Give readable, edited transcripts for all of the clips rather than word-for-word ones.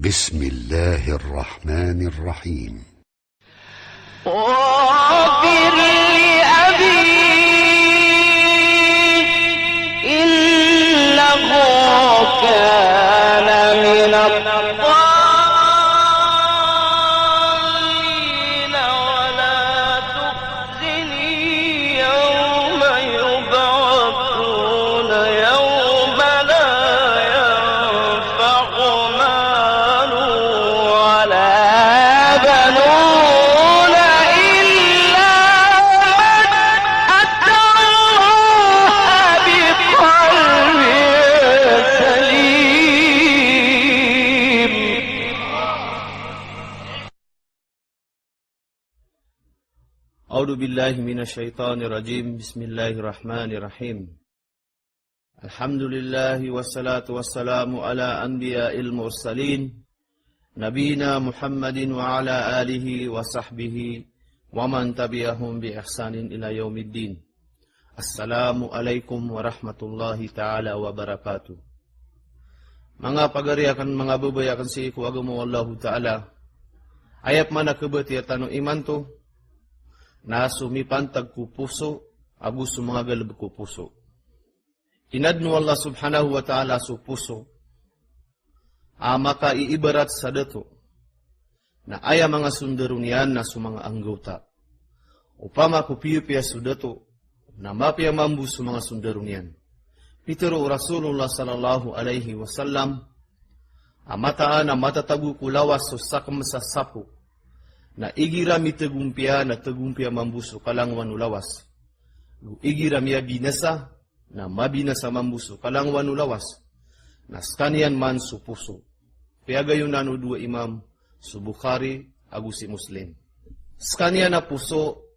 بسم الله الرحمن الرحيم. واغفر لأبي إنه كان من الضالين ولا تخزني يوم يبعثون يوم لا ينفع مال ولا بنون إلا من أتى الله بقلب سليم. أعوذ بالله من الشيطان الرجيم. بسم الله الرحمن الرحيم. الحمد لله والصلاة والسلام على أنبياء المرسلين نبينا محمد وعلى آله وصحبه ومن تبعهم بإحسان إلى يوم الدين. السلام عليكم warahmatullahi taala wabarakatuh. Mga pagariakan, mga babayakan si iku agama wallahu ta'ala. Ayap mana kebetiatan iman to na sumipantag ku puso agus mga galab ku puso. Inadnu Allah subhanahu wa ta'ala su puso. Maka iibarat sa dato na aya mga sundarunian na su mga anggota. Upama ku piya su dato na mapya mambu su mga sundarunian. Pitero Rasulullah sallallahu alaihi wasallam amataan na matatagu kulawas su sakam sa sapu na igirami tegumpia na tegumpia mambusu kalangwan ulawas. Igirami ya binasa na mabinasa mambusu kalangwan ulawas. Na skanian man su puso. Piagayon nanu dua imam su Bukhari agusi Muslim. Skanian na puso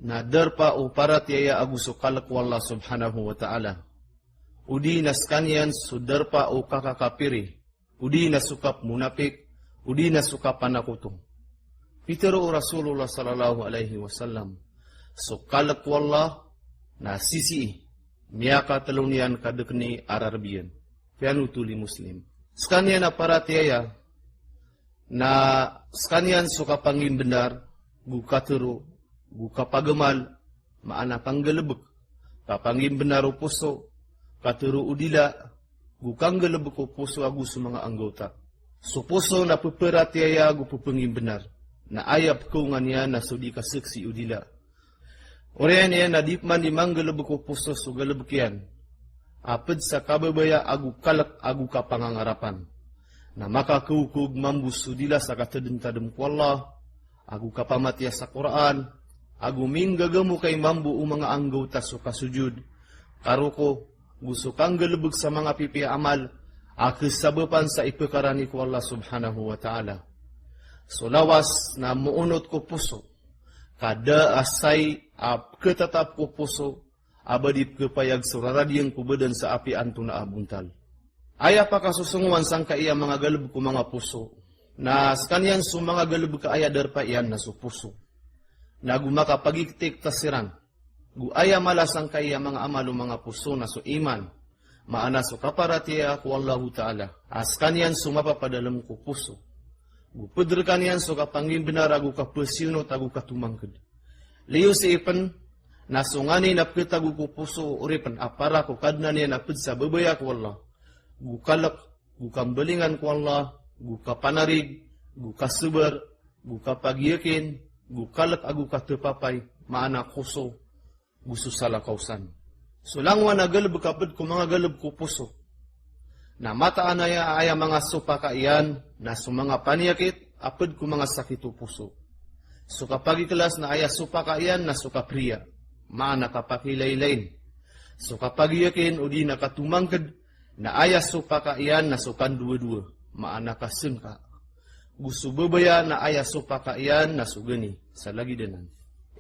na derpa o paratiaya agusu kalak wallah subhanahu wa ta'ala. Udi na skanian su derpa o kakakapiri. Udi na sukap munapik. Udi na sukap panakutong. Pitero Rasulullah sallallahu alaihi wasallam so kalak wallah na sisi miyaka telunian kadekni Arabian pianu tuli Muslim. Skanian na paratiaya na skanian suka pangin benar buka teru buka pagemal maana panggelebek kapangin benar puso kateru udila bukang gelebek puso agus mga anggota. So puso na peperatiaya gu pepengin benar. Na ayap kaungannya na sudi kaseksi udila. Orang yang nadipman di manggalebek puso sugalebekian. Aped sa kababaya agu kalak agu kapangangarapan. Na maka keukug mambu sudila sa katedem-tadem ku Allah. Agu kapamatia sa Quran. Agu minggagamu kay mambu mga anggota suka sujud. Karuko gusukang galebek sa mga pipi amal. Akisabapan sa ipekarani ku Allah subhanahu wa ta'ala. So lawas na muunot ko puso, kada asay ketatap ko puso, abadip kepayag suraradiang kubedan sa api anto na abuntal. Aya pa kasusunguan sang kaiya mga galub ko mga puso, na skanian su mga galub ka aya darpa iyan na su puso. Na gumaka pagiktik tasiran, gu aya malasang kaiya mga amalu mga puso na su iman, maana su kaparatiya ku Allahu ta'ala, askanian sumapapadalam ko puso. Gupedrekan yan so kapangin benar agu kapesiunot agu katumangked. Liyo si ipen nasungani napket agu kupuso uripen apara ko kadna niya naped sa babaya ko Allah. Gukalak, gukambelingan ko Allah, gukapanarig, gukasuber, gukapagyakin, gukalak agu katepapay, maana kuso, gususala kausan. So langwa na galab kaped ko mga galab ko puso. Na mataan aya mga supakaian na sumanga panyakit aped ku mga sakito puso. So kapag ikelas na aya supakaian na sukapriya, maana kapakilay-lain. So kapag yakin o di nakatumangked na aya supakaian na sukan dua-dua, maana kasengka. Gusto babaya na aya supakaian na sugani sa lagi denan.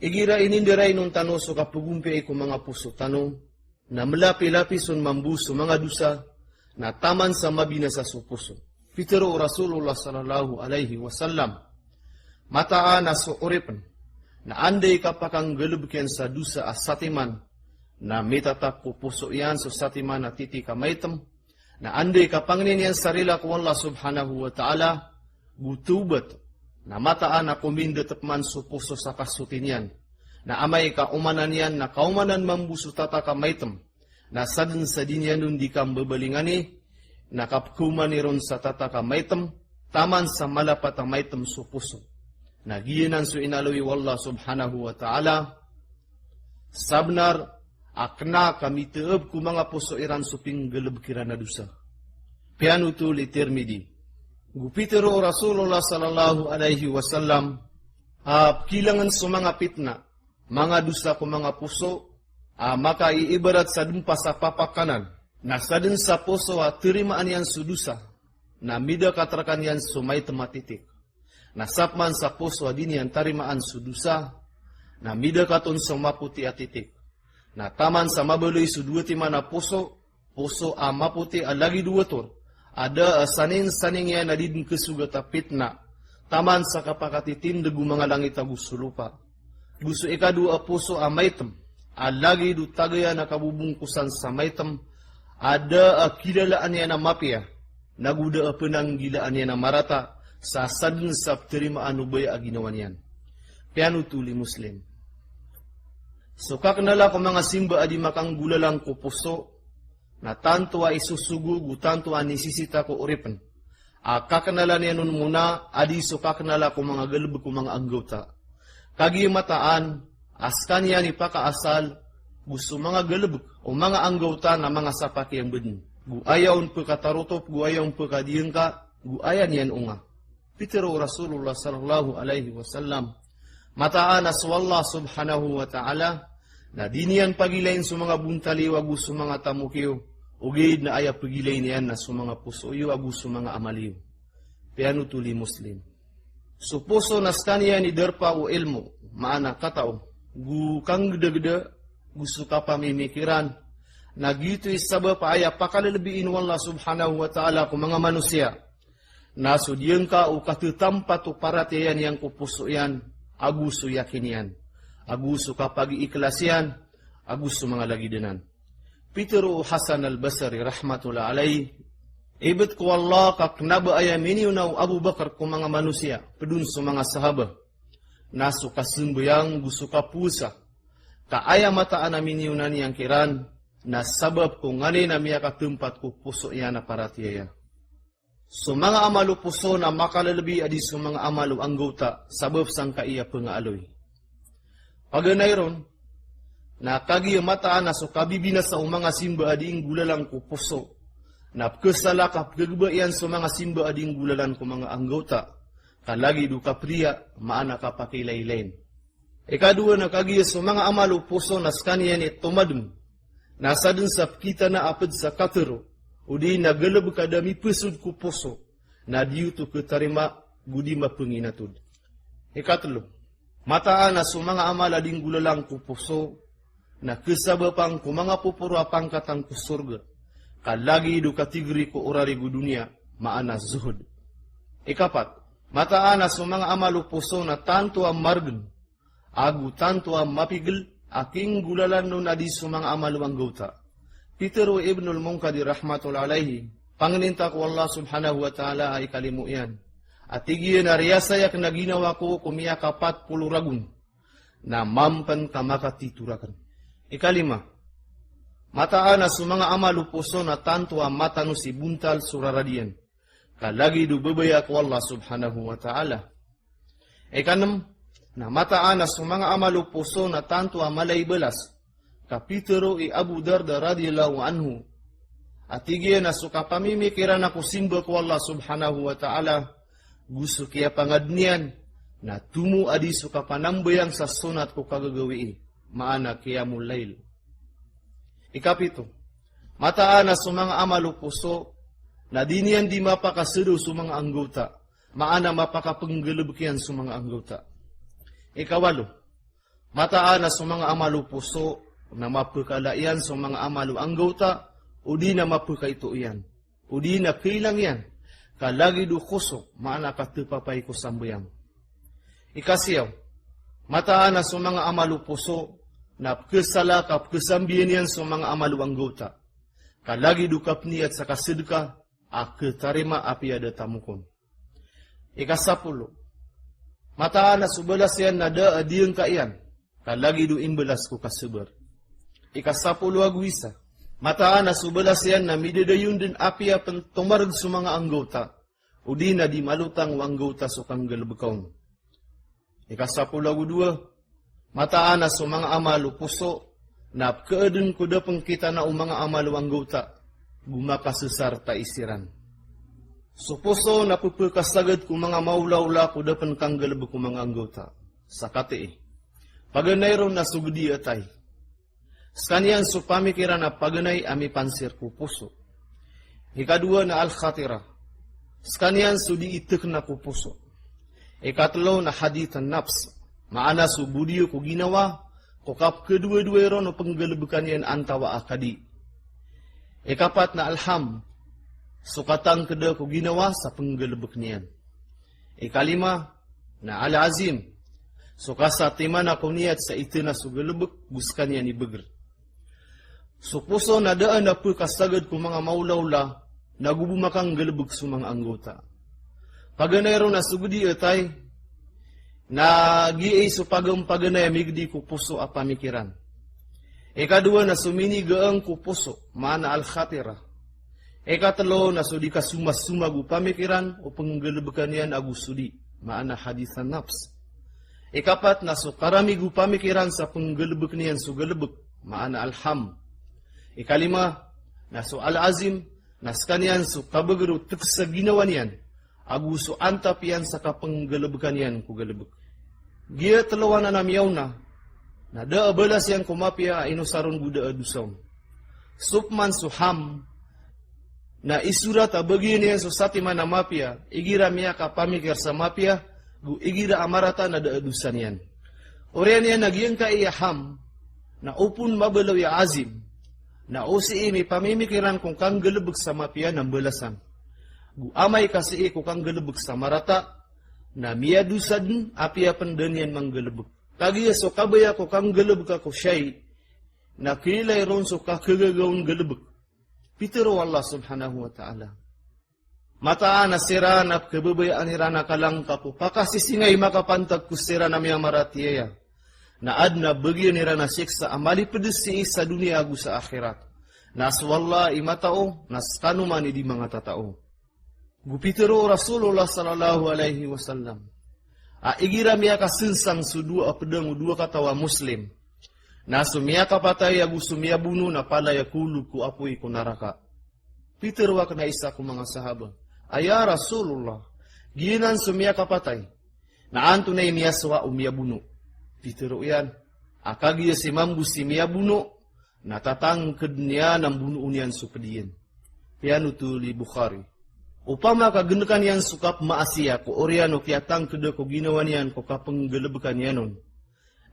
Igira inindiray nung tano so kapagumpi ku mga puso tano na melapi-lapi sun mambuso mga dusa na taman sa mabinasa sa puso. Pitero Rasulullah sallallahu alaihi wasallam mataan na suuripan na anday kapakang galubken sa dusa asatiman na mitatap po puso iyan sa satiman na titi kamaitam Na andai kapangnin yan sarila ko Allah subhanahu wa ta'ala, gutubat, na mataan na kuminda tapman supuso sa kasutin yan, na amay kaumanan yan, na kaumanan mambuso tata kamaitem, na sadin sa din yan nun di kam babalingani, na kapkuman niron sa tata kamaitem, taman sa malapat ang maitem supuso. Na giyanan su inaloy wallah subhanahu wa ta'ala, sabnar, akna kami teeb ku mga puso iran suping geleb kirana dusa. Pianutu li Tirmidhi. Gupitero Rasulullah sallallahu alaihi wasallam, kilangan su mga pitna, mga dusa ku mga puso, maka iibarat sa dumpa sa papakanan, na sa din sa puso tirimaan yan su dusa, na mida katrakan yan sumay tematitik. Nasapman sa puso din yan tarimaan su dusa, na mida katon sumaputi atitik. Na taman sa mabuloy su dua ti mana puso maputi lagi dua tur. Ada sanin-saning yan na din kesugat pitna. Taman sa kapakatitim degu mga langit gusto lupa. Gusto ikadua puso maitem. Lagi du tagaya na kabubungkusan sa maitem. Ada kilalaan yan na mapia. Naguda penanggilaan yan na marata. Sa sadin sa terimaan ubay aginawan yan. Pianutuli Muslim. So kaknala ko mga simba adi makang gulalang ko puso, na tanto isusugu, tanto nisisita ko uripen. Kaknala niya nun muna, adi so kaknala ko mga galib ko mga anggota. Kagi mataan, askan yan ipakaasal, gusto mga galib o mga anggota na mga sapaki ang bedin. Guayaw po katarutop, guayaw po kadiyang ka, guayan yan unga. Pitero Rasulullah sallallahu alaihi wasallam, mataan aswallah subhanahu wa ta'ala, na diniyan pagilayin sa mga buntali, wagu sa mga tamukiyo, ugid na aya pagilayin yan na sa mga pusoyo, wagu sa mga amaliyo. Pianutuli Muslim. So puso na skaniya ni derpa o ilmo, maana katao, gu kang gede-gede, gusto ka pamimikiran, na gito isaba pa aya pakalalabiin wallah subhanahu wa ta'ala kung mga manusia, na so diyan ka o katutampat o paratiyan yang kupuso yan, aguso yakin yan. Aguso kapag iiklas yan, aguso mga lagidanan. Pitero Hasan al-Basri rahmatullah alayhi, ibet ko Allah kaknaba ayamini unaw Abu Bakar kung mga manusia, pedun sa mga sahaba, naso kasimbayang gusto ka pusa, kaaya mataan namin yunan yang kiran, na sabab kung ngani na miya katumpat ko puso yan na paratiyaya. So mga amalo puso na makalalabi adi so mga amalo anggota sabab sang kaiya pengaaloy. Paganayron, na kagi mataan na so kabibina sa mga simba ading gulalang ko puso, na kesala kapgagbayan so mga simba ading gulalan ko mga anggota, kalagi du kapriya maana kapakilailain. Ikadua na kagi so mga amalo puso na skaniya ni tumadum, na sadun sa kita na apad sa katero, udi nagalab kadami pesud ku puso, na diyu tu ketarima gudi mapenginatud. Ikatlo, mataan na sumanga amala ding gulalang ku puso, na kesabapang ku mga pupuro pangkatang ku surga, kalagi du katigri ku urari gu dunia, maana zuhud. Ikapat, mataan na sumanga amalu puso na tanto ang margen, agu tanto ang mapigil, aking gulalan nun adi sumanga amalu ang gauta. Pitero Ibnul Munkadir rahmatullah alaihi, pangininta ko Allah subhanahu wa ta'ala ay kalimu yan. At tigiyan na riyasayak na ginawa ko kumiya kapat puluragun, na mampan ka makatiturakan. Ikalima, mataan na sumanga amalu puso na tanto ang matano si buntal suraradian, kalagi du babaya ko Allah subhanahu wa ta'ala. Ikanam, na mataan na sumanga amalu puso na tanto ang malay belas, kapitero Abu Darda radhiyallahu anhu. At igiyan na suka pamimikiran ako simba ko Allah subhanahu wa ta'ala, gusto kaya pangadnian, na tumu adi suka panambayang sa sunat ko kagagawi, maana qiyamul lail. Ikapito, mataan na sumanga amalu puso, na diniyan di mapakasedo sumanga anggota, maana mapakapenggelebkian sumanga anggota. Ikawalo, mataan na sumanga amalu puso, na mapakalayan sa mga amalu anggota, o di na mapakaituian, o di na kailang yan, kalagi du kusok, maana katupapay ko sambayang. Ikasiyaw, mataan na sa mga amalu puso, na kesala kasambiyan yan sa mga amalu anggota, Kalagi dukap niat saka sedekah, ketarima api ada tamukon. Ika 10. Mata ana subelas yan nada adieng kaian. Kalagi du imbelas ku kaseber. Ika 10 aguisa. Mata ana subelas yan na midedayun din api apen tomarag sumanga anggota. Udi na di malutang anggota sukang galbekaun. Ika 10 2. Mata ana sumanga amalu puso. Na keeden kuda pengkita na umanga amalu anggota. Gumaka sesar ta isiran. Supuso na pupukasagad ku mga maula-ula kuda penkang galbek ku mga anggota. Sakate paganayron na sugdi atay. Skanian su pamikiran na paganay ami pansir ku puso. Ikadua na al-khatira. Skanian su diitek na ku puso. Ikatlo na hadithan nafs. Maana su budiyo ku ginawa. Kukap kedua-dua ron o penggalbekan yan antawa akadi. Ikapat na alham. Sukatang kada ku ginawa sa penggalbek niyan. Ikalima na al-azim. Sukasa timan ako niat sa ito na sugalbek buskan yan ibegr. Supuso na daan na po kasagad ku mga maulaula na gubumakang galbek sa mga anggota. Paganayro na sugudi atay na giay supagam paganay migdi ku puso a pamikiran. Ikadua na sumini gaang ku puso mana al-khatira. Ikatlo na sudi ka sumas-sumag pamikiran o penggalbekan yan agu sudi maana hadithan nafs. Ikapat na sukarami gu pamikiran sa penggalbek niyan sugalbek maana alham. Ikalima na su al-azim na skanian su kabagru teksa ginawan yan agu su antap yan sa kapenggalbekan yan ku galbek. Gia telawana na miyaw na da abalas yan kumapia inusaron guda adusaw. Supman suham na isurat abagi niyan susati man na mapia igira miya ka pamikir sa mapia gu igira amarata na da adusan yan. Orian yan nagyang ka iyaham na upun mabalaw ya azim na usi imi pamimikiran kung kang galubog sa mapia ng balasan. Gu amay kasi kung kang galubog sa marata na miya dusan apia pandanyan mang galubog. Kagiya so kabaya ko kang galubog ako siyay na kilay ron so kakagagawang galubog. Pitero Allah subhanahu wa ta'ala. Mataan na sira na kababayaan nira na kalang kapo. Pakasisingay makapantag ko sira na miya maratiyaya. Na ad na bagyan nira na siksa amali pedes si sa dunia agu sa akhirat. Naswalla imatao, naskanumani di mga tatao. Gupitero Rasulullah sallallahu alaihi wasallam. Igira miya kasinsang su dua pedang dua katawa muslim. Na sumia kapatay agu sumia buno na pala yakulu ku apoy ku naraka. Peter wa kana isa ku mga sahaba. Aya Rasulullah, ginan sumia kapatay. Na anto na miya sawa umia buno. Peter yan. Akagiya si mambu si miya buno. Natatangked niya ng buno unian su pediyen. Piano tuli Bukhari. Upama kagendekan yan sukap maasya ko oriano kiatang kede ko ginawan yan ko kapenggelebekan yanon.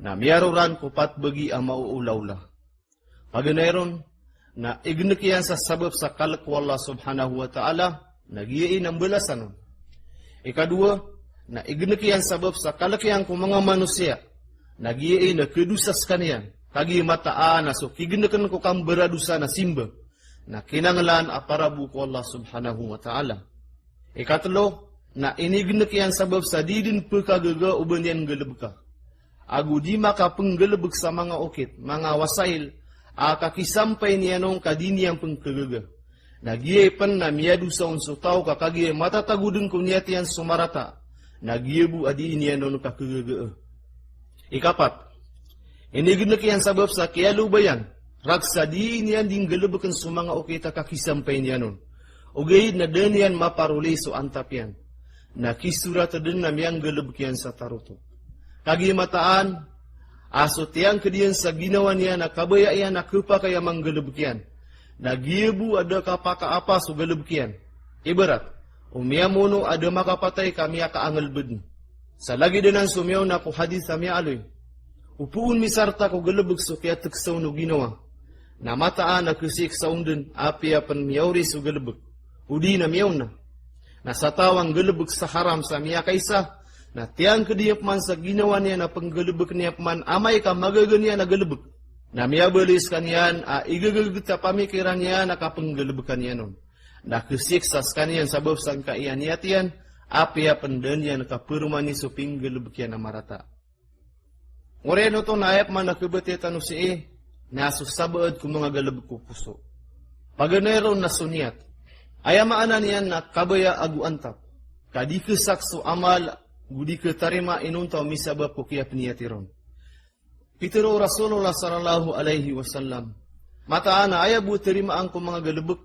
Na miyaroran ko pat bagi ama uulaula. Paganayron na ignek yan sa sabab sa kalak Allah subhanahu wa ta'ala nagiyain ang balasan. Ikadua na ignek yan sabab sa kalak yan ko mga manusia nagiyain na kedusas kaniyan. Kagi mataan na so kigenekan ko kang beradusa na simba. Na kinanglan aparabu ko Allah subhanahu wa ta'ala. Ikatlo, na inignek yan sabab sa didin pagkagaga uban yan galabka. Agu di maka penggalabag sa mga okit, mga wasail, kakisampay niya nung kadini ang pengkagaga. Nagyepan na miyadu sa unso tao kakagye matatagudin ko niya tiyan sumarata. Nagyebu adi niya nung kakagaga. Ikapat, inignek yan sabab sa kialubayan. Raksa di niyan ding galabakan sa mga okita kakisampay niya nun. Ugayid na din yan maparuli so antap yan. Nakisurat din na miyang galabakyan sa taruto. Kagimataan, asot yan kadiyan sa ginawa niya na kabaya yan na kupa kaya mang galabakyan. Nagibu ada kapaka-apa so galabakyan. Ibarat, umiyamuno ada makapatay kamiya kaangalbad. Sa lagi din ang sumiyaw na ko hadith sa miya aloy. Upuun misarta ko galabag so kaya tuksaw no ginawa. Na mataan na kusik sa undun, api apan miyawri so galabag. Udi na miyaw na. Nasa tawang galabag sa haram sa miya kaysa, na tiyang kadiyap man sa ginawa niya na panggalabag niya man, amay ka magaganiya na galabag. Namia belis kanian igagagita pamikirannya nakapenggelebekannya nun. Nah kesiksa sekanian sabab sangka ian niatian apia pendenian kapurmani suping gelebekian amarata. Ngoreno to naayap man nakebetitan usi nasus sabad kung mga galebek ko puso. Paganero na suniat. Ayamaan niyan na kabaya agu antap. Kadi kesakso amal gudi ketarima inuntaw misabab ko kaya peniyatiron. Pitero Rasulullah sallallahu alaihi wasallam. Mataan na ayabu terima ang kung mga galebek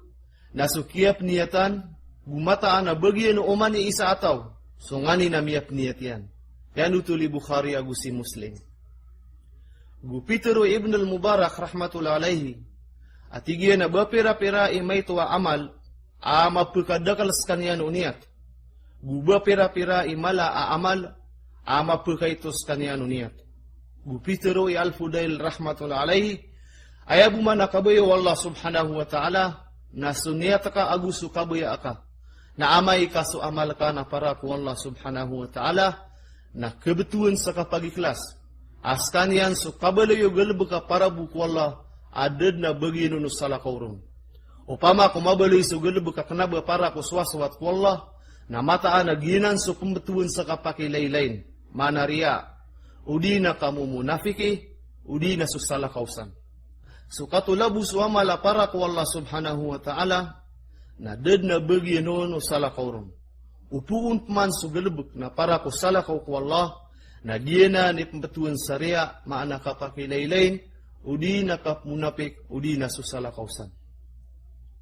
nasukiyap niyatan, gumataan na bagian umani isa ataw, sungani na miyap niyatian. Yan utuli Bukhari agusi Muslim. Gupitero Ibn al-Mubarak rahmatullah alaihi, at igiyan na bapira-pira imay tuwa amal, mapukadakalas kanyan uniyat. Gubapira-pira imala amal, mapukaitos kanyan uniyat. Gupitero al-Fudail rahmatullah alaihi, ayabu manakabayo Allah subhanahu wa ta'ala, na suniyat ka agusu kabaya ka, na amay ka so amal ka na para ku Allah subhanahu wa ta'ala, na kebetulan sa kapag-iklas, askan yan so kabalayo galba ka para buku Allah, adad na bagian nusala kaurong. Upama kumabaloy so galba ka kanaba para ku swaswat ku Allah, na mataan na ginan so pembetulan sa kapakilailain, manariya, udi na kamu munafiki, udi na susala kausan. So katulabu suamala para ku Allah subhanahu wa ta'ala na dad na bagian nun usala kaurong. Upuun paman so galbuk na para ku sala ku Allah na gina ni pembetuan syariah maana kapakilailain udi na kamunapik udi na susala kausan.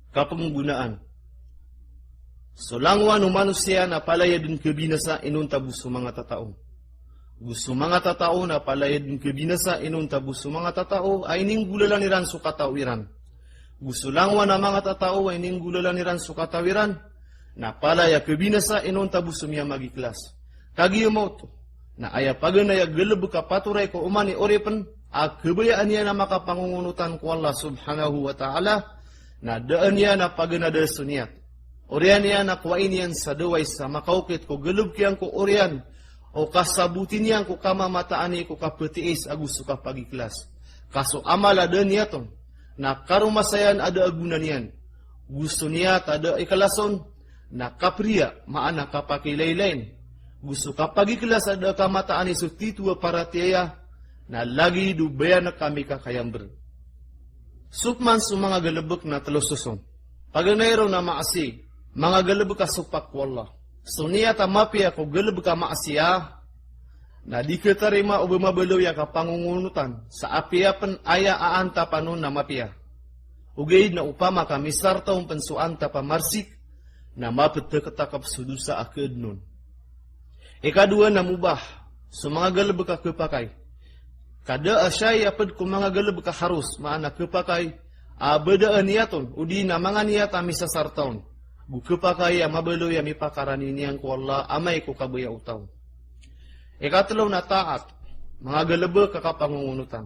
Kapenggunaan. So langwan o manusia na palaya din kebinasa inuntabus sa mga tatao. Gusto mga tatao na palayad ng kebinasa inuntabus sa mga tatao ay ninggulalan niran sa katawiran. Gusto langwa na mga tatao ay ninggulalan niran sa katawiran na palaya kebinasa inuntabus sa miya magiklas. Kagiyo mo to na aya paganaya galab ka paturay ko umani orepan a kebayaan niya na makapangungunutan ko Allah subhanahu wa ta'ala na daan niya na paganada suniyat. Orian niya na kuwain niyan sa daway sa makaukit ko galab kiyang ko orian o kasabutin niyan ko kamamataan ko kapetiis agus suka pagiklas. Kaso amal ada niya ton, na karumasayan ada agunan niyan. Gusto niya tada ikalason, na kapriya maana kapakilailain. Gusto kapagiklas ada kamataan iso titua para tiya, na lagi dubayan na kami kakayamber. Supman su mga galabok na talososon. Paganayro na maasi, mga galabok ka supak wallah. So niya tamapia ko galab ka maasya na di ketarima o bumabalo ya ka pangungunutan sa apia pen aya aanta panon na mapia. Ugay na upama ka misartaong pensuanta pamarsik na mapeteketakap sudusa akad nun. Ikadua na mubah so mga galab ka kepakay. Kada asyay apad ko mga galab ka harus maana kepakay abadaan niyaton udi na mga niyata misasartaon. Bukupakay mabalo ya mipakaranin niyang ko Allah amay ko kabaya utaw. Ikatlaw na taat, mga galaba kakapangungunutan.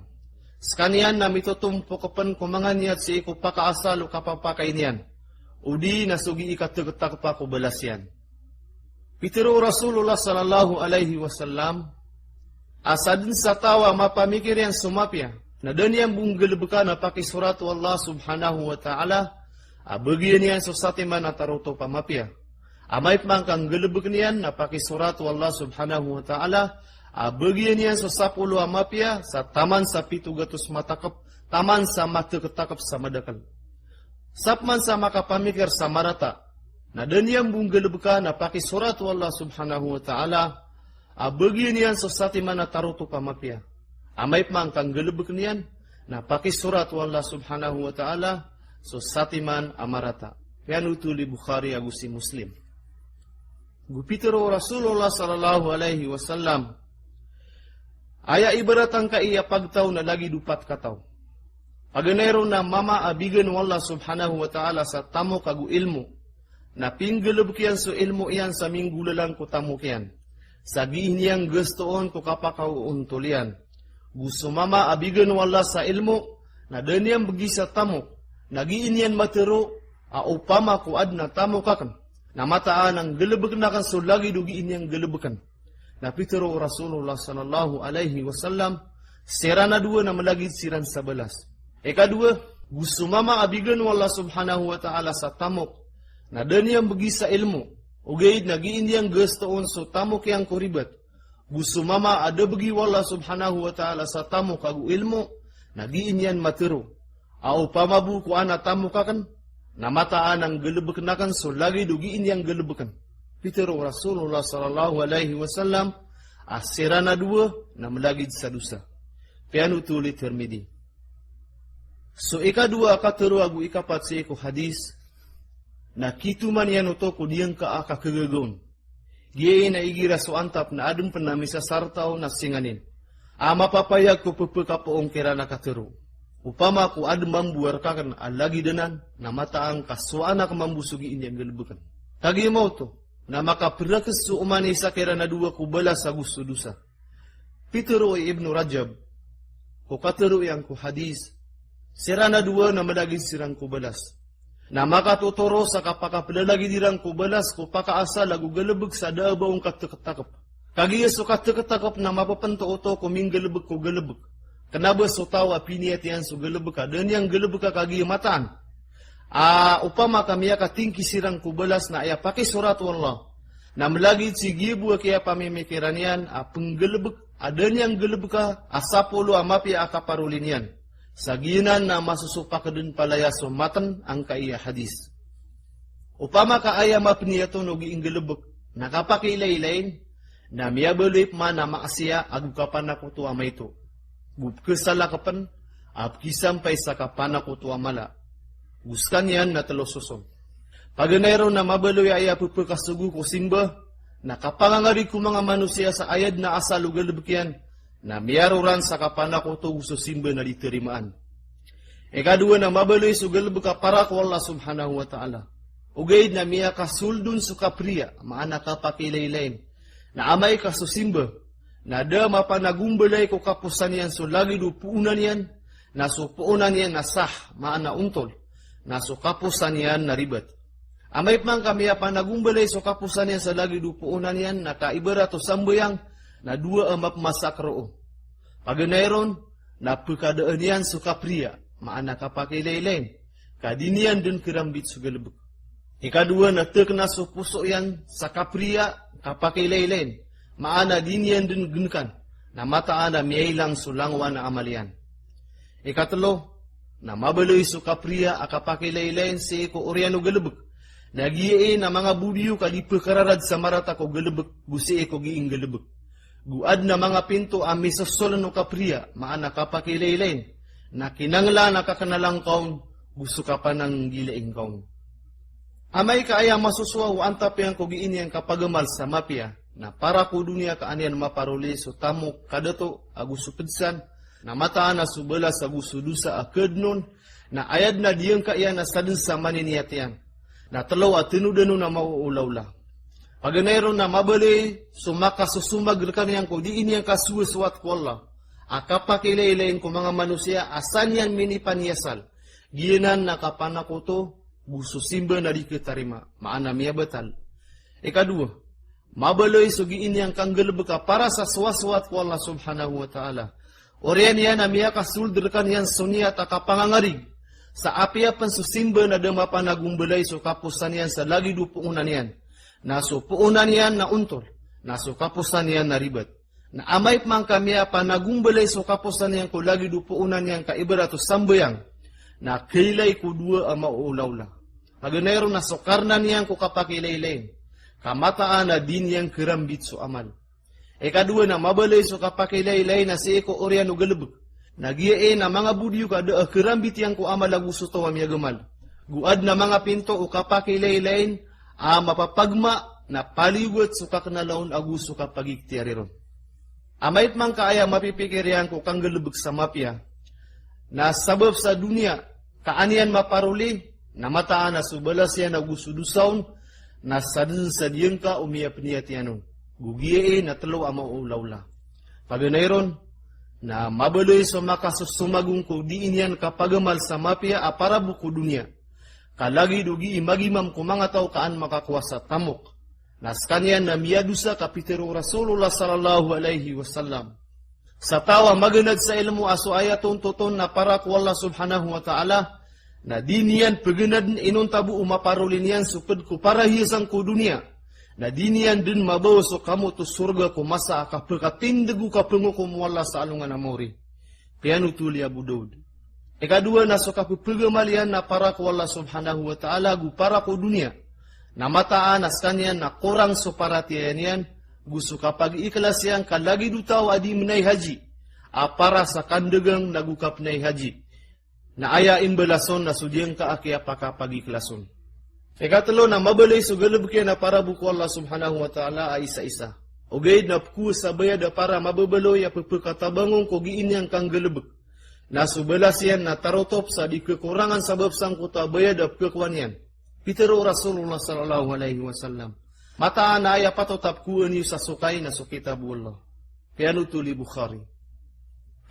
Skanian na mitutumpo kapan kumangan niyat si iko pakaasal o kapapakay niyan. Udi nasugi ikatagtak pa ko balasyan. Pitiro Rasulullah sallallahu alaihi wasallam asadin sa tawa mapamikir yan sumapya na daniyang buong galaba na pakisurat Allah subhanahu wa ta'ala bagian niyan so satiman at taruto pamapya. Amay pang kang galabag niyan na pakisurat Allah subhanahu wa ta'ala. Bagian niyan so sapulo amapya sa taman sa pitugatos matakap, taman sa matakatakap sa madakal. Sapman sa makapamikir sa marata. Na daniyang buong galabag na pakisurat Allah subhanahu wa ta'ala. Bagian niyan so satiman at taruto pamapya. Amay pang kang galabag niyan na pakisurat Allah subhanahu wa ta'ala. So satiman amarata. Yan utuli Bukhari agusi Muslim. Gupitero Rasulullah sallallahu alaihi wasallam. Aya ibaratang ka iya pagtaw na lagi dupat kataw. Paganero na mama abigan wallah subhanahu wa ta'ala sa tamo kagu ilmu. Na pinggalab kiyan so ilmu iyan sa minggulalan ko tamo kiyan. Sagihin niyang gustoon ko kapakaw untulian. Gusto mama abigan wallah sa ilmu na daniyang bagi sa tamo. Nagiin yan matero, upama ko ad na tamo kakan. Na mataan ang galabag na kan so lagi dugiin yang galabakan. Na pitero Rasulullah sallallahu alaihi wasallam Serana dua na malagid siran 11. Ikadua, gusumama abigan wallah subhanahu wa ta'ala sa tamok. Na daniyang bagi sa ilmu. Ugaid nagiin yang gustoon so tamok yang kuribat. Gusumama ada bagi wallah subhanahu wa ta'ala sa tamok kagu ilmu. Nagiin yan matero. Au pamabu ku ana tamok kan. Namataan ang gelebekenakan so lagi dugiin yang gelebekan. Pitero Rasulullah sallallahu alaihi wasallam asirana dua na malagid sa dusa. Pianu tuli Tirmidhi. So ikadua akatero agu ikapat sa iko hadis na kituman yan uto ko diyang ka akakagagon. Giye na igira so antap na adong panamisa sartaw na singanin. Ama papayag ko pupakapoong kira nakatero. Upama ko adong mambuar kakan alagi danan na mataang kaswaana ka mambusugi ini ang galabukan. Kagi mo to na makapirakas so umani sa kira na dua ko balas sa gusto dusa. Pitero Ibn Rajab ko katero yang ko hadis sirana dua na madagin sirang ko balas. Na makatuturo sa kapakapalalagi dirang ko balas ko pakaasa lagu galabag sa daabawang katakap. Kagiya so katakap na mapapanto oto ko ming galabag ko galabag. Kenapa so tahu apiniat yang so galabag ka dan yang galabag ka kagiya mataan. Upama kami tingki sirang ko balas na aya pakai surat wallah. Na malagid si gibu kaya pamimikiran yan penggalabag adanya yang galabag ka asapolo amapi akaparulin yan. Saginan na masusupa ka dun palaya sumatan ang kaiya hadis. Upama ka aya mapniyato no giing galabag, nakapakilailain, na miyabalip man na maasya agukapan na kutuwa mayto. Gupkesala kapan, apkisampay sa kapan na kutuwa mala. Guskan yan na talososom. Paganero na mabaloy aya pupukasugu ko simba, nakapangangari ko mga manusia sa ayad na asal o galabag yan, na miyaruran sa kapanak to gusto simba na diterimaan. Ikadua na mabaloy sugal buka para ko Allah subhanahu wa ta'ala. Ugaid na miya kasuldun sukapriya, maana kapakilailain. Na amay kasusimba, na da mapanagumbalay ko kapusan yan so lagi do puunan yan, na so puunan yan na sah, maana untol, na so kapusan yan na ribat. Amay pang kami panagumbalay so kapusan yan sa lagi do puunan yan, na kaibara to sambayang, na dua amap masakro. Paganayron, na pagkadaan yan sukapriya, maana kapakilailain, kadinian dun kirambit sugalabag. Ikadua na terkena so puso yan sa kapriya, kapakilailain, maana dinian dun gunkan, na mataan na miyailang sulangwan na amalian. Ikatlo, na mabaloy so kapriya, kapakilailain si iko oriano galabag, nagiye na mga budiyo kalipakararad sa marata ko galabag, gusi iko giing galabag. Guad na mga pinto ami sa solan o kapriya, maana kapakilailain, na kinangla na kakanalang kaun, gusto ka pa ng gilaing kaun. Amay kaaya masuswa o antap yang kogiin yang kapagamal sa mapia, na para ko dunia kaanian maparuli so tamok kadato agusto pedsan, na mataan na subala sa gusto dusa akadnon, na ayad na diyang kaya na sadin sa maniniyat yan, na telaw at tinudano na mauulaw. Paganayron na mabali, sumakasususumag rekan yang ko, diin yang kasuwaswat ko Allah. Akapakilailain ko mga manusia, asan yan minipanyasal. Giyanan na kapanako to, gusto simba na di ketarima. Maana miya batal. Ikadua, mabaloy sugiin yang kanggalabaka para sa swaswat ko Allah subhanahu wa ta'ala. Orian yan na miya kasulderkan yan sunia takapangangarig. Sa apiapan susimba na damapan nagumbalay so kapusan yan sa lagi dupuunan yan. Naso puunan yan na untol, naso kapusan yan na ribat. Na amay mang kami panagumbalay so kapusan yan ko lagi do puunan yan kaibarato sambayang, na kailay ko dua ang mauulawla. Paganero na sokarnan yan ko kapakilailain, kamataan na din yang kerambit so amal. Ikadua na mabalay so kapakilailain na si eko oriano galabag, nagiyain na mga budyo kada kerambit yang ko amal agusto to amya gamal. Guad na mga pinto o kapakilailain, mapapagma na paliwat suka kanalaon agusto ka pagiktiariron. Amayt man kaaya mapipikirian ko kang galubag sa mapya, na sabab sa dunia, kaanian maparuli, na mataan na subalas yan agusto dusaon, na sadin sa diyang ka umiyap niyat yanon. Gugiyain na talo ang mauulawla. Paganayron, na mabaloy sa makasusumagung ko diin yan kapagamal sa mapya para buko dunia. Kalagi dugi imagimam ko mga tao kaan makakuasa tamok. Nas kanyan na miyadusa kapitero Rasulullah sallallahu alaihi wasallam. Satawa maganad sa ilmu aso ayatun tuton na para ku Allah subhanahu wa ta'ala, na dinian paganad inon tabu umaparulinian supad ku para hiasang ku dunia. Na dinian din mabawa so kamu tu surga ku masa kapakatindegu kapengu ku mualla sa alungan amori. Pianu tuli Abu Daud. Ikadua na so kapapagamalian na para ku Allah subhanahu wa ta'ala gu para ku dunia. Na mataan askanyan na korang so paratiyan yan, gusto kapag ikhlas yang kalagi dutaw adi menay haji. Para sa kandegang nagukap nay haji. Na aya imbalason na sudyang ka aki apaka pag ikhlason. Ikatlo na mabalay so galabkyan na para buku Allah subhanahu wa ta'ala ay isa-isa. Ogay na puku sabaya da para mababaloy apapakatabangong kogiin yang kang galabak. Na subalas yan na tarotop sa di kekurangan sabab sang kutabaya da pekwan yan. Pitero Rasulullah sallallahu alaihi wasallam. Mataan na ay apatotap kuan yu sa sukay na sukitabu Allah. Piano tuli Bukhari.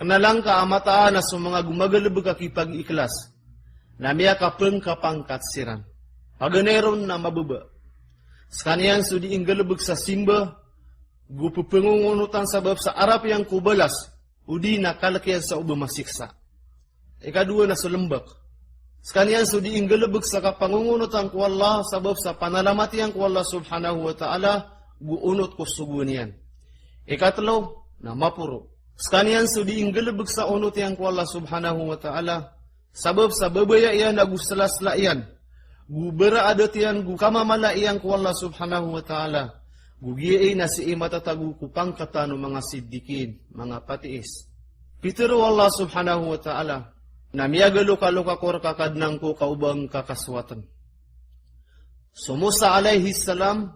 Kanalang ka amataan na sa mga gumagalabag akipag ikhlas. Na miya kapeng kapangkat siran. Paganeron na mababa. Sekanian sudi inggalabag sa simba. Gupupengungunutan sabab sa Arab yang kubalas. Udi na kalakyan sa ubamasiksa. Ikadua na sulembak. Sekanian sudi inggalabag sa kapangungunutan ku Allah sabab sa panalamatian ku Allah subhanahu wa ta'ala guunot ko sugunian. Ikatlo na mapuro. Sekanian sudi inggalabag sa unot yang ku Allah subhanahu wa ta'ala sabab sa babaya iyan na gusalasla iyan. Gu beraadat iyan gu kamamala iyan ku Allah subhanahu wa ta'ala. Gu giyain na si imatatagu kupang katano mga siddikin, mga patiis. Pitero Allah subhanahu wa ta'ala. Na miyagalo kalukakor kakadnang ko kaubang kakaswatan. So Musa alaihi salam,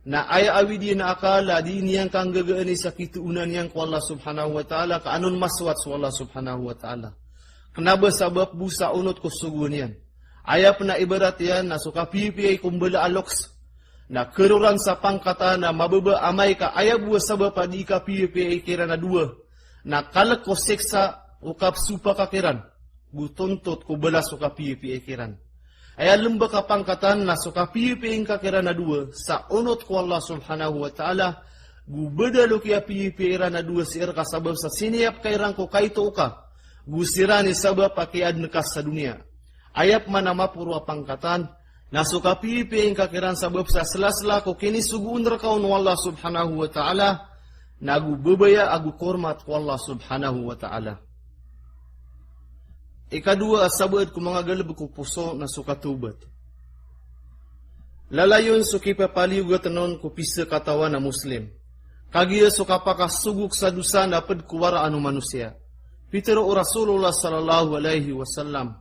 na ay awidi na akala di niyang kang gagaan sa kituunan niyang ko Allah subhanahu wa ta'ala, kaanon maswat sa Allah subhanahu wa ta'ala. Kenaba sabab busa unot ko sugun yan. Ayap na ibarat yan na sukapipi ay kumbala aloks, na keruran sa pangkata na mababa amay ka ayap buwa sabab adi kapipi ay kira na dua, na kalak ko seksa ukap supa kakiran, gutuntot ko bala suka pipi ikiran. Ay lembak kapangkatan na suka pipi ing kakiran na dua, sa unot ko Allah subhanahu wa ta'ala, gubedalo kaya pipi iran na dua siir kasabab sa siniyap kairang ko kaito ka, gusirani sabab pakiad nekas sa dunia. Ayap manamapuro pangkatan, na suka pipi ing kakiran sabab sa selasla ko kinisugun rakaun Allah subhanahu wa ta'ala, nagu bebaya agu kormat ko Allah subhanahu wa ta'ala. Ikadua asabad ko mga galab ko puso na sukatubat. Lalayon suki papaliw gatanon ko pisa katawan na Muslim. Kagiya sukapakasuguk sa dusa na padkuwara anu manusia. Pitero o Rasulullah sallallahu alaihi wasallam.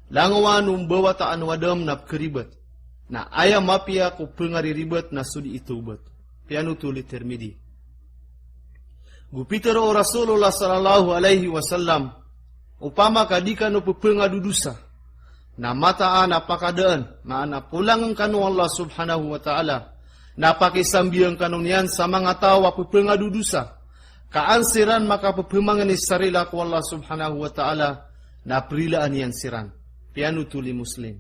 Langawan umbawata anu adam na keribat. Na ayam mapia ko pengariribat na sudi itubat. Piano tuli Tirmidhi. Gupitero o Rasulullah sallallahu alaihi wasallam. Upama kadika no pepengadudusa. Na mataan apakadaan. Maana pulang kanu Allah subhanahu wa ta'ala. Na pakisambiang kanunian sa mga tawa pepengadudusa. Kaansiran maka pepemangan isarila ku Allah subhanahu wa ta'ala. Na perilaan yan siran. Pianu tuli Muslim.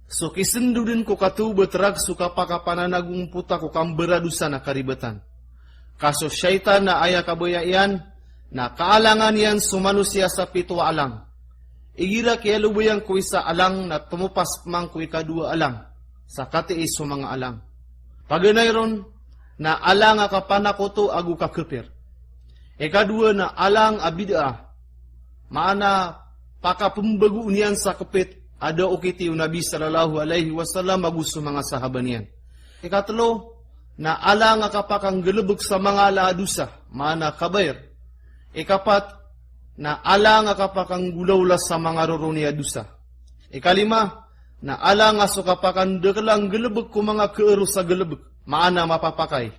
So kisendudin ko katubat rag suka pakapananagung puta ko kamberadusa na karibatan. Kaso syaitan na aya kabayaian. Na kaalangan yan sumanusia sa pito alang. Igira kaya lubayang ko isa alang na tumupas mang ko ikadua alang. Sa katiis sa mga alang. Paganayron na alang akapanakoto agu kakepir. Ikadua na alang abida. Maana pakapumbagu niyan sa kapit. Ada ukiti yung Nabi sallallahu alaihi wasallam agus sa mga sahaban niyan. Ikatlo na alang akapakang gelebek sa mga laadusa. Maana kabayr. Ikapat, na ala nga kapakang gulawlas sa mga roronia dusa. Ikalima, na ala nga so kapakan dekalang gelebek ko mga keero sa gelebek, maana mapapakay.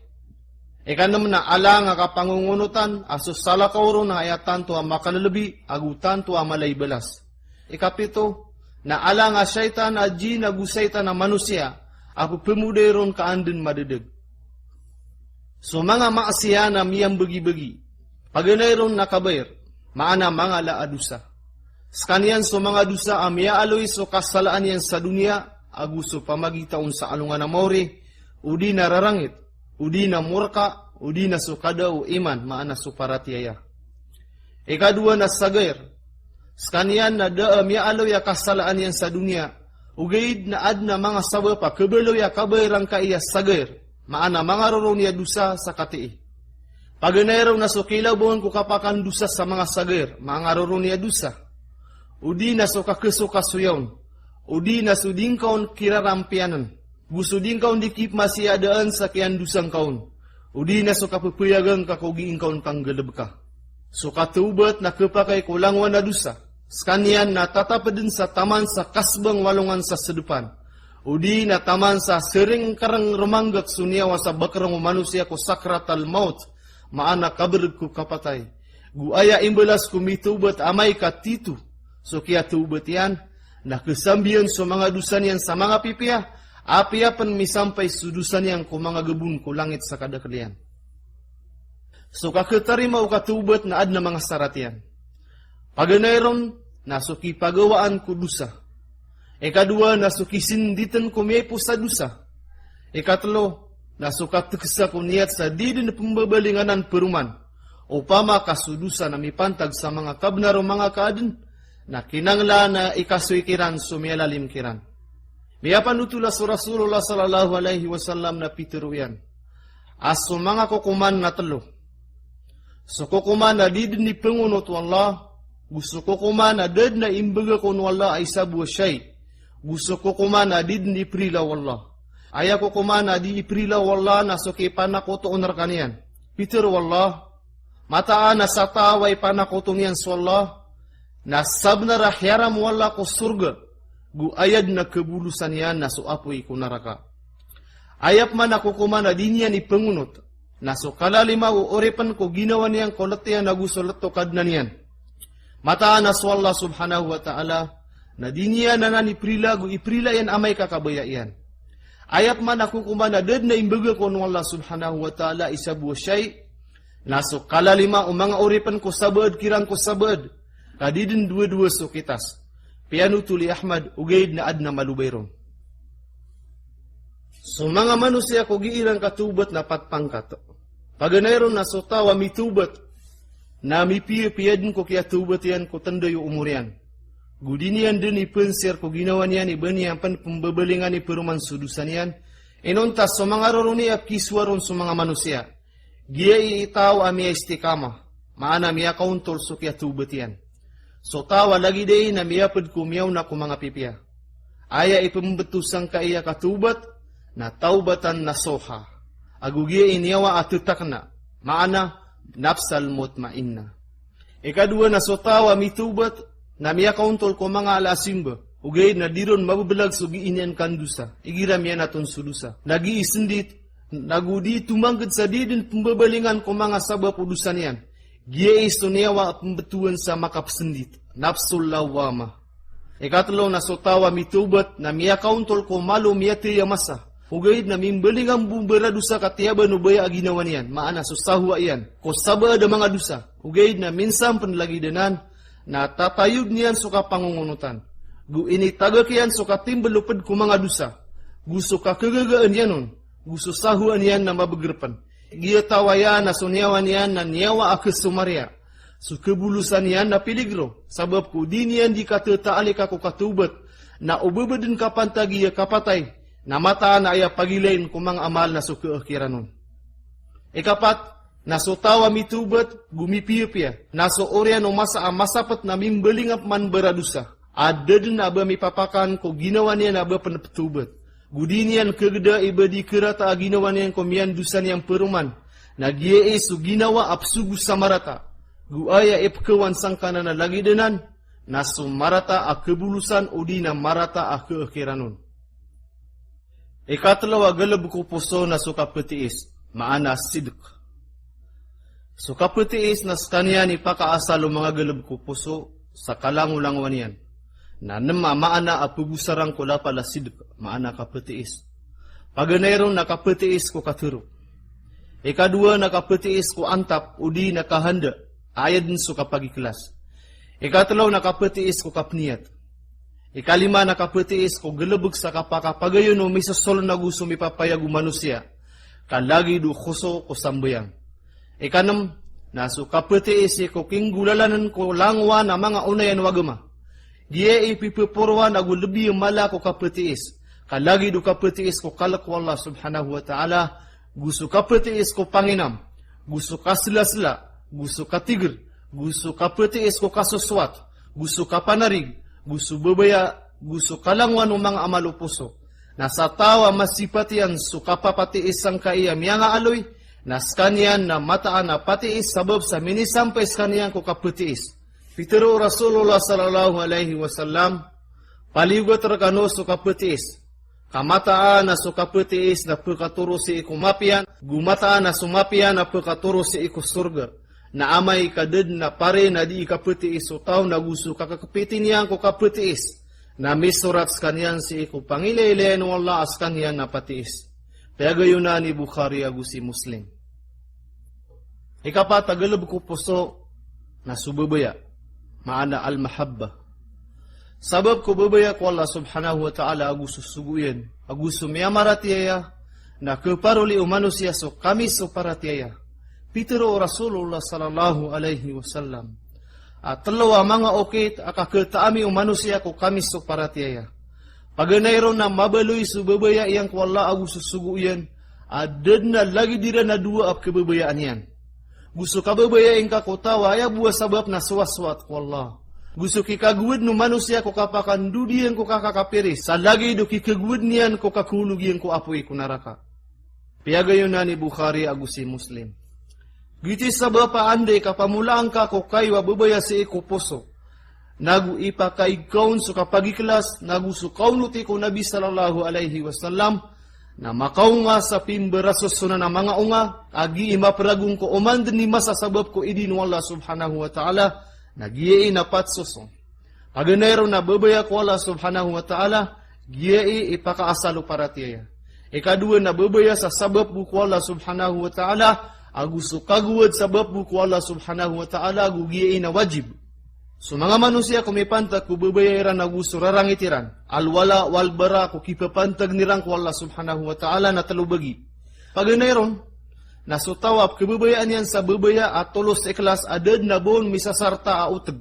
Ikanam na ala nga kapangungunutan, aso salakawro na ayatan to ang makalalabi, agutan to ang malaybalas. Ikapito, na ala nga syaitan aji nagusaytan na manusia, ako pemudayron kaandin madedeg. So mga maasiya na miyang bagi-bagi, paganayron nakabayr, maana mga laadusa. Skanian so mga dusa amya aloy so kasalaan yan sa dunia, aguso pamagitaon sa alungan na mauri, udi na rarangit, udi na murka, udi na sukadau iman, maana suparatiaya. Ikadua na sagair, sekanian na daam ya alo ya kasalaan yan sa dunia, ugaid na adna mga sabapa, kebelo ya kabayrang ka iya sagair, maana mga roron ya dusa sa katii. Paganayraw na sukilaw buwan ko kapakan dusa sa mga sagair, mga roron ya dusa. Udi na sukakesukasuyawn, udi na suding kaon kirarampianan, gusuding kaon dikip masiadaan sa kian dusang kaon, udi na sukapupuyagang kakugiing kaon kang geleb ka. Sukatubat na kepakai kulangwan na dusa, skanian na tatapadin sa taman sa kasbang walungan sa sedepan, udi na taman sa sering karang romanggak suniawa sa bakarang manusia ko sakratal maut, maana kaberg ko kapatay. Guaya imbelas kumitubat amay katitu, so kaya tubat yan, na kesambian so mga dusan yan sa mga pipiya, apiapan misampay sudusan yan ko mga gebun ko langit sa kadakalian. So kaketarima o katubat na ad na mga saratian. Paganayron, nasuki pagawaan ko dusa. Ikadua, nasuki sinditan ko mepo sa dusa. Ikatlo, nasukat teksa ko niat sa didin na pembabalinganan peruman. Upama kasudusa na mipantag sa mga kabnaro mga kaadin, na kinangla na ikasuy kiran sumialalim kiran. Miyapan utula sa Rasulullah sallallahu alaihi wasallam na pitiruyan. Aso mga kukuman na talo. So kukuman na didin ni pengunot wallah, gusto kukuman na did na imbaga kon wallah ay sabu syay. Gusto kukuman na didin ni prila wallah. Aya kukuman na di iprila wallah na so kay panakoto onar kaniyan. Peter wallah, mataan na sa taway panakotong yan so wallah, na sabna rahyaram wallah ko surga, gu ayad na kebulusan yan na so apoy ko naraka. Ayap man ako kumana din yan ipangunot, na so kalalima o orepan ko ginawa niyang kolatiyan na gusulat to kadna niyan. Mataan na so Allah subhanahu wa ta'ala, na din yan na naniprila, gu iprila yan amay kakabaya yan. Ayap man ako kumana dad na imbaga ko ng Allah subhanahu wa ta'ala isabu syay, na so kalalima o mga orepan ko sabad, kirang ko sabad, kadidin dua-dua so kitas. Pianu tuli Ahmad, ugaid na ad na malubayron. So mga manusia ko giirang katubat na patpangkat. Paganayron na so tawa mitubat, na mipiyadin ko kaya tubat yan ko tandayo umurian. Gudinian din ipensir ko ginawa niyan ibaniyan pan pembabalingan ni peruman sudusan yan. Inuntas so mga roroni ap kiswaron so mga manusia. Gia iitaw amia istikama, maana miya kauntol so kaya tubat yan. So tawa lagi day na miyapad ko miyaw na ko mga pipiya. Aya ipembetusang kaya katubat, na taubatan na soha. Agugia iniyawa atutak na, maana nafsal mutmainna. Ikadua na sotawa mitubat, na miya kauntol ko mga alasimba, ugay na diron mabubelag sugi inian kandusa, igiram yan aton sudusa. Nagi-isindit, nagudi tumanggad sa didin pembabalingan ko mga sabab udusan yan. Gia isoniyawa pembetuan sa makapsendit, nafsul lawama. Ikatlo na sotawa mitubat, na miya kauntol ko malo miya tiya masa. Ugayid na mimbaling ang bumbara dusa katiyaba no baya aginawan yan. Maana susahwa yan. Ko saba ada mga dusa. Ugayid na minsan panlagidanan na tatayod niyan suka pangungunutan. Gu ini tagakian suka timbalupad ko mga dusa. Gusto ka kagagaan yan nun. Gusto sahuan yan na mabagerpan. Gia tawayan na sunyawan yan na niyawa akes sumarya. So kebulusan yan na piligro. Sabab ko di niyan di katataali ka ko katubat. Na ubabadin kapantagi ya kapatay. Na mata na ay pagilain kung mga amal na so keakhiran nun. Ikapat, na so tawa mitubat, gumipiyapya, na so oryan o masapat na mimbalingap man beradusa. Ada din na ba mipapakan ko ginawa niya na ba panaptubat. Gudinian kegeda ibadi kerata ginawa niya ko miyan dusan yang peruman. Nagyee so ginawa apsugu samarata. Guaya ipkawan sangkana na lagi denan, na so marata a kebulusan o di na marata a keakhiran nun. Ikatlo galab ko puso na sukapetiis, maana sidq. Sukapetiis na skanya ni pakaasalo mga galab ko puso sa kalangulanguan yan. Na nama maana apugusarang ko pala sidq, maana kapetiis. Paganayron na kapetiis ko katuro. Ikadua na kapetiis ko antap, udi na kahanda, ayad din sukapagiklas. Ikatlo na kapetiis ko kapniyat. Ikalima na kapetiis ko gelebeg sa kapakapagayon o misasol na gusto mipapayagu manusia. Kalagi du khuso ko sambayang. Ikanem, nasu kapeti isi ko kinggulalanan ko langwa na mga unayan wagama. Dia ipipurwan agu lebih mala ko kapeti is. Kalagi do kapeti is ko kalak Allah subhanahu wa ta'ala. Gusu kapeti is ko panginam. Gusu kasila-sila. Gusu katigir. Gusu kapeti is ko kasuswat. Gusu kapanarig. Gusu bebaya. Gusu kalangwan umang amalo puso. Nasa tawa masipatian sukapapati isang kaiyam yang aloy. Nas kanyan na mataan na patiis sabab sa minisampay kanyan ko kapatiis. Pitero Rasulullah sallallahu alaihi wasallam paligo terkano su kapatiis. Kamataan na su kapatiis na pagkaturo si iku mapian. Gumataan na sumapian na pagkaturo si iku surga. Na amay kaded na pare na di kapatiis o tao na gusto kakakapitin yan ko kapatiis. Na may surat kanyan si iku pangilailayan wala as kanyan na patiis. Kaya gayon na ni Bukhari agu si Muslim. Ikapat tagalab ko puso na subabaya. Maana al-mahabba. Sabab ko babaya ko Allah subhanahu wa ta'ala agu susuguyan. Agu sumiyamaratiaya. Na keparuli manusia so kami so paratiaya. Pitero Rasulullah sallallahu alaihi wasallam. At talawa mga okit akaketaami manusia ko kami so paratiaya. Paganayron na mabaloy subabaya iyang ko Allah agu susuguyan. Adad na lagi dira na dua ap kebabayaan yan. Gusto kababaya ing kakotawa ya buah sabab na suwaswat ko Allah. Gusto kikaguwid no manusia ko kapakan dudiyan ko kakakapiris. Sa lagi do kikaguwid niyan ko kakulugiyan ko apoy ko naraka. Piyagayon na ni Bukhari agu si Muslim. Giti sabab pa anday kapamulaan ka ko kaywa babaya si iko puso. Nagu ipakay kaun so kapagiklas, nagu so kaunuti ko Nabi sallallahu alaihi wasallam, na makaunga sa pimberasos na na mga unga, agi imapragong ko umandun ni masasabab ko idin Allah subhanahu wa ta'ala, nagiye inapat suso. Paganayro na babaya ko Allah subhanahu wa ta'ala, giye ipakaasalo paratiya. Ikadua na babaya sa sabab ko Allah subhanahu wa ta'ala, aguso kaguwad sabab ko Allah subhanahu wa ta'ala, agugiye na wajib. So mga manusia kumipantag ko babayaran na gusto rarangitiran. Alwala walbara ko kipapantag nirang ko Allah subhanahu wa ta'ala na talubagi. Paganayron, nasutawap kababayaan yan sa babaya at tulos ikhlas adad na bon misasarta autag.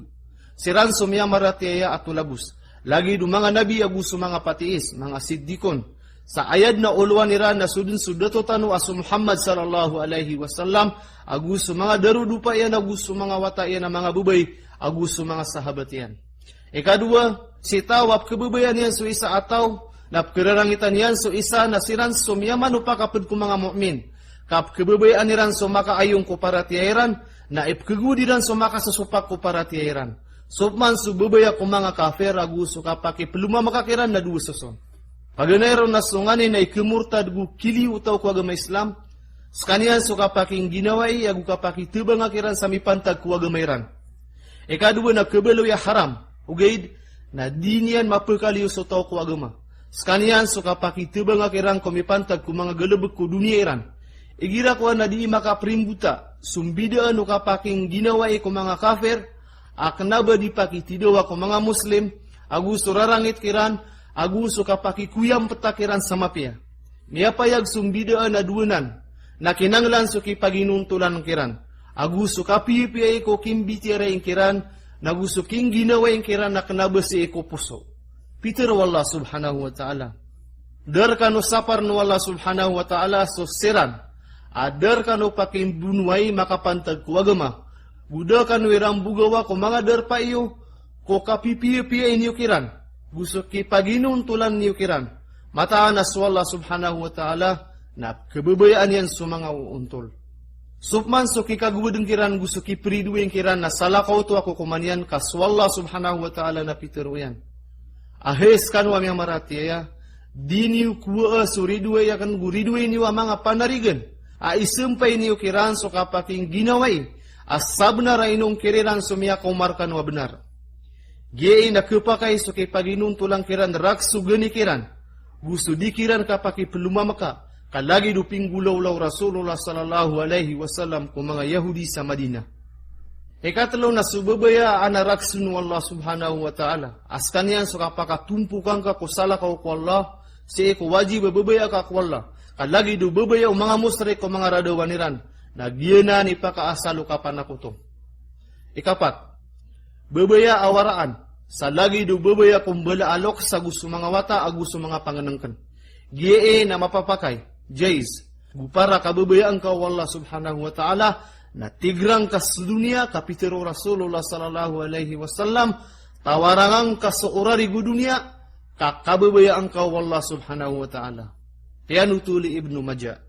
Siran sumya maratiaya at tulabus. Lagi do mga nabi aguso mga patiis, mga siddikon. Sa ayad na uluan nira na sudin sudato tanu asu Muhammad sallallahu alaihi wasallam aguso mga darudupa yan aguso mga wata yan na mga bubay. Aguso mga sahabat yan. Ikadua, si tawap kababayan yan so isa ataw, napkirarangitan yan so isa na siran so miyaman upakapad ko mga mu'min. Kap kababayan niran so makaayong ko paratiyaran, na ipkagudiran so makasasupak ko paratiyaran. So man so babaya ko mga kafir, aguso kapaki peluma makakiran na duwasason. Paganayron na sunganin na ikimurtad gu kili utaw ko agama Islam, skanian so kapaking ginawai, agu kapaki tibang akiran sa mipantag ko agamayran. Ikadua na kebelo ya haram. Ugaid na dinian mapakaliyo so tao ko agama. Skanian so kapaki tibang akirang kumipantag ko mga galabag ko dunia iran. Igira ko na di makaprimbuta. Sumbidaan o kapaking ginawai ko mga kafir. Aknaba di pakitidawa ko mga muslim. Agusto rarangit kiran. Agusto kapaki kuyam petakiran sama pia. Miapayag sumbidaan na duwanan. Na kinanglan so kipaginuntulan kiran. Agusto kapipiay ko kimbitira yung kiran, nagusto king ginawa yung kiran na kanabasi ko puso. Peter wallah subhanahu wa ta'ala. Dar kano sapar no Allah subhanahu wa ta'ala so siran. Adar kano paking bunway makapantag ko agama. Buda kano irang bugawa ko mga dar pa iyo, ko kapipiay niyo kiran. Gusto kipaginuntulan niyo kiran. Mataan as wallah subhanahu wa ta'ala, na kababayaan yan sa mga uuntol. Supman so kikagudeng kiran gusto kipridueng kiran na salakaw to ako kumanyan kaswalla subhanahu wa ta'ala na pitero yan. Ahes kanwa miyang maratiya, di niyo kuwa suridwe ya kan guridwe niyo mga panarigan. Aisumpay niyo kiran so kapaking ginaway, asab na rainong kiriran sumiya kumarkan wa benar. Giyay na kupakay so kipaginuntulang kiran raksugani kiran. Gusto di kiran kapaki pelumamaka. Kalagi duping gulaw-law Rasulullah sallallahu alaihi wasallam ko mga Yahudi sa Madinah. Ikatlo na subabaya anaraksun Allah subhanahu wa ta'ala. Askan yan so kapakatumpukan ka kusala ka ko Allah, si ko wajib babaya ka ko Allah. Kalagi do babaya o mga musrik ko mga radawaniran. Nagyana ni pakaasalo kapan ako to. Ikapat, bebaya awaraan, sa lagi do bebaya kumbala alok sa gusto mga wata, gusto mga panganangkan. Giye na mapapakay, jais, gupara kabebayaan ka wallah subhanahu wa ta'ala, na tigrang ka sa dunia, kapitero Rasulullah sallallahu alaihi wasallam, tawarangang ka sa orari gu dunia, kakabebayaan ka wallah subhanahu wa ta'ala. Tiyan utuli Ibnu Majah.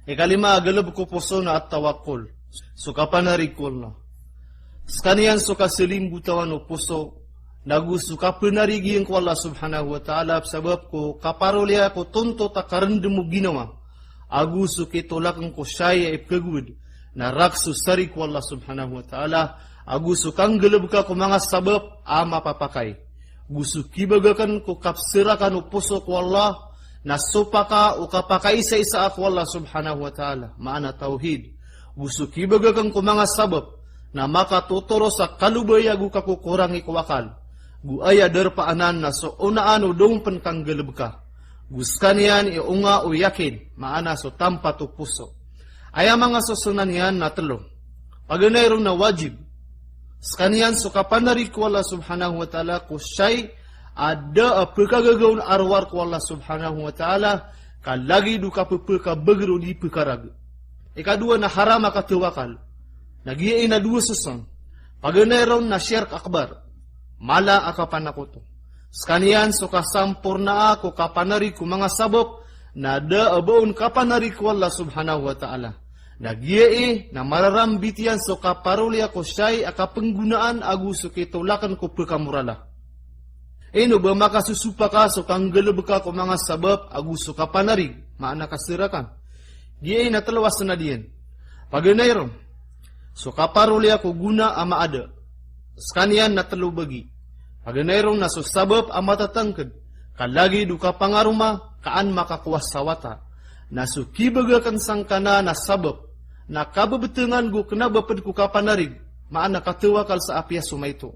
Ikalima, agalab ko puso na at tawakul. Suka panarikul na. Skanian suka selim butawan o puso. Nagu suka panarigi ang ko Allah subhanahu wa ta'ala. Sabab ko kaparolya ko tonto takarandam mo ginawa. Agu suki tolakang ko syaya ipkagud. Na raksu sari ko Allah subhanahu wa ta'ala. Agu sukang galab ka ko mga sabab ama papakay. Gusto kibagakan ko kapsirakan o puso ko Allah. Nasupaka o kapakai sa isa ako Allah subhanahu wa ta'ala. Maana tauhid. Gusto kibagakan ko mga sabab na makatuturo sa kalubaya gu kakukurang ikwakal. Gu aya derpaanan na so unaan o dongpan kang galab ka. Guskan yan iunga o yakin. Maana so tampa to puso. Aya mga susunan yan na talo. Paganayron na wajib. Skanian so kapanarik ko Allah subhanahu wa ta'ala ko siya'y ada pekagagaun arwar ko Allah subhanahu wa ta'ala kalagi duka pepeka begero di pekarag. Ikadua na haram akatawakal. Nagiyain na dua susan. Paganayron na syirk akbar. Mala akapanakoto. Skanian so kasampurna ako kapanari ko mga sabab na da abaun kapanari ko Allah subhanahu wa ta'ala. Nagiyain na mararambitian so kaparuli ako siya'y akapenggunaan agu so kitulakan ko pekamurala. Ino ba makasusupa ka so kang galab ka ko mga sabab agusto ka panarig, maana kasirakan. Diyan na talawas na diyan. Paganayron, so kaparuli ako guna ama ada. Skanian na talubagi. Paganayron na so sabab ama tatangkad. Kalagi duka pangaruma, kaan makakuwas sawata. Na so kibagakan sangkana na sabab. Na kababetengan gu kenabapad ko kapanarig, maana katawakal sa apya sumayto.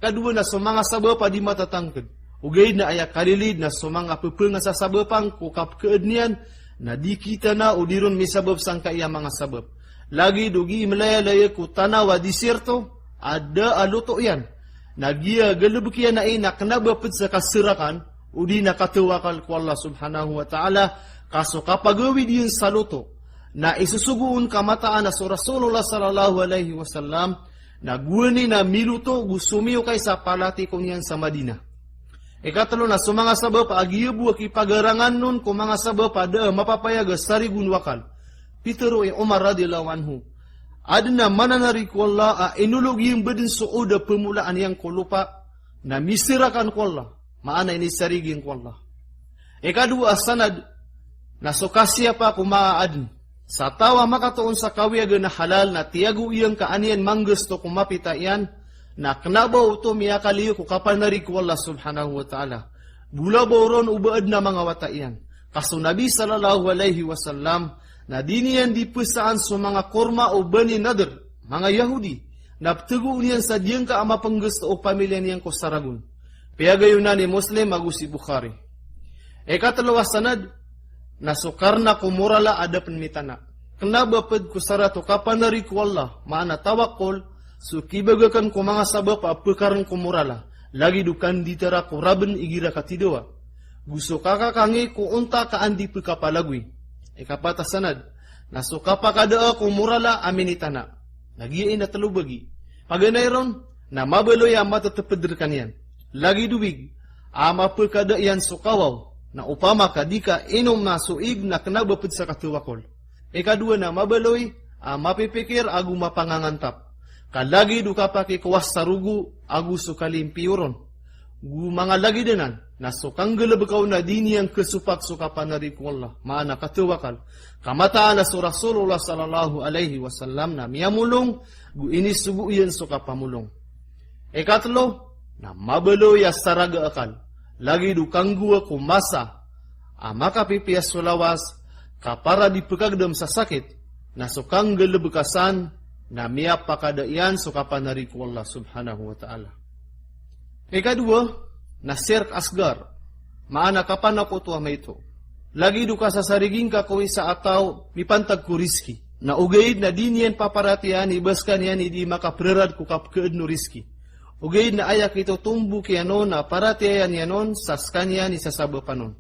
Kadua na sumanga sabab di matatangkad. Ugay na aya kalilid na sumanga pepenga sa sabapang kukap keednian na di kita na udiron may sabab sangka iya mga sabab. Lagi dugi malaya-laya ku tanawa di sirto, ada aluto yan. Nagia galubkiya na ina kanabapad sa kasirakan, udi na katawakal ko Allah subhanahu wa ta'ala, kaso kapagawi diyon sa luto, na isusuguun kamataan na so Rasulullah sallallahu alaihi wasallam, nagwani na miluto gusumiyo kay sa palati kong yan sa Madina. Ikatalo na so mga sabab agiyabu akipagarangan nun kung mga sabab ada mapapayag sarigun wakal. Pitero Umar radhiyallahu anhu. Adna mananari ko Allah inulog yung bedin suuda pemulaan yang ko lupa na misirakan ko Allah. Maana ini sarigin ko Allah. Ikadua sanad na so kasya pa kumaadn. Sa tawa makatuon sa kawiyagan na halal na tiyago iyang kaanian manggusto kumapita iyan na knabaw ito miyakaliyo ko kapanari ko Allah subhanahu wa ta'ala. Bulabaw ron ubaad na mga wata iyan. Kaso Nabi sallallahu alaihi wasallam na diniyan di pusaan sa mga korma o bani nadr, mga Yahudi, na ptugo niyan sa diyang ka ama panggusto o pamilya niyan ko saragun. Piyagayon na ni Muslim agusi Bukhari. Ikatalawa sanad, nasukarna kumurala ada penmitana. Kenapa ped kusarato kapanari ko Allah, maana tawakol, sukibagakan ko mga sabab apekaran kumurala. Lagi dukan ditera ko raben igira katidawa. Gusto kakakangi ko unta kaandi pekapalagwi. Ikapata sanad, nasukapakada ko murala aminitana. Nagiyain na talubagi. Paganayron, na mabaloy ang matatapedr kaniyan. Lagi duwig, ama pekada yan sukawaw. Na upama kadika inom na suig na kanabapid sa katuwakol. Ikadua na mabaloy, mapipikir agu mapangangantap. Kalagi duka pakikuwas sa rugo, agu sukalimpiuron. Gu mga lagi dinan, na sukang galabakaw na dini ang kesupak sukapanari ko Allah. Maana katuwakal. Kamataan na su Rasulullah sallallahu alaihi wasallam na miyamulong, gu inisubu yan sukapamulong. Ikatlo, na mabaloy asaraga akal. Lagi dukang gua kumasa, makapipiyas sulawas, kapara dipekagdam sa sakit, na sukang galabekasan, na miya pakadaian sukapanari ko Allah subhanahu wa ta'ala. Ikadua, na sirk asgar, maana kapan ako tuwa may ito. Lagi duka sa sariging ka ko isa ataw, mipantag ko riski. Na ugaid na dinian paparatian ibaskan yan idi makaprerad kukap keedno rizki. Ugaid na ayak ito tumbu kianon na paratian yanon saskanyan isasabo panon.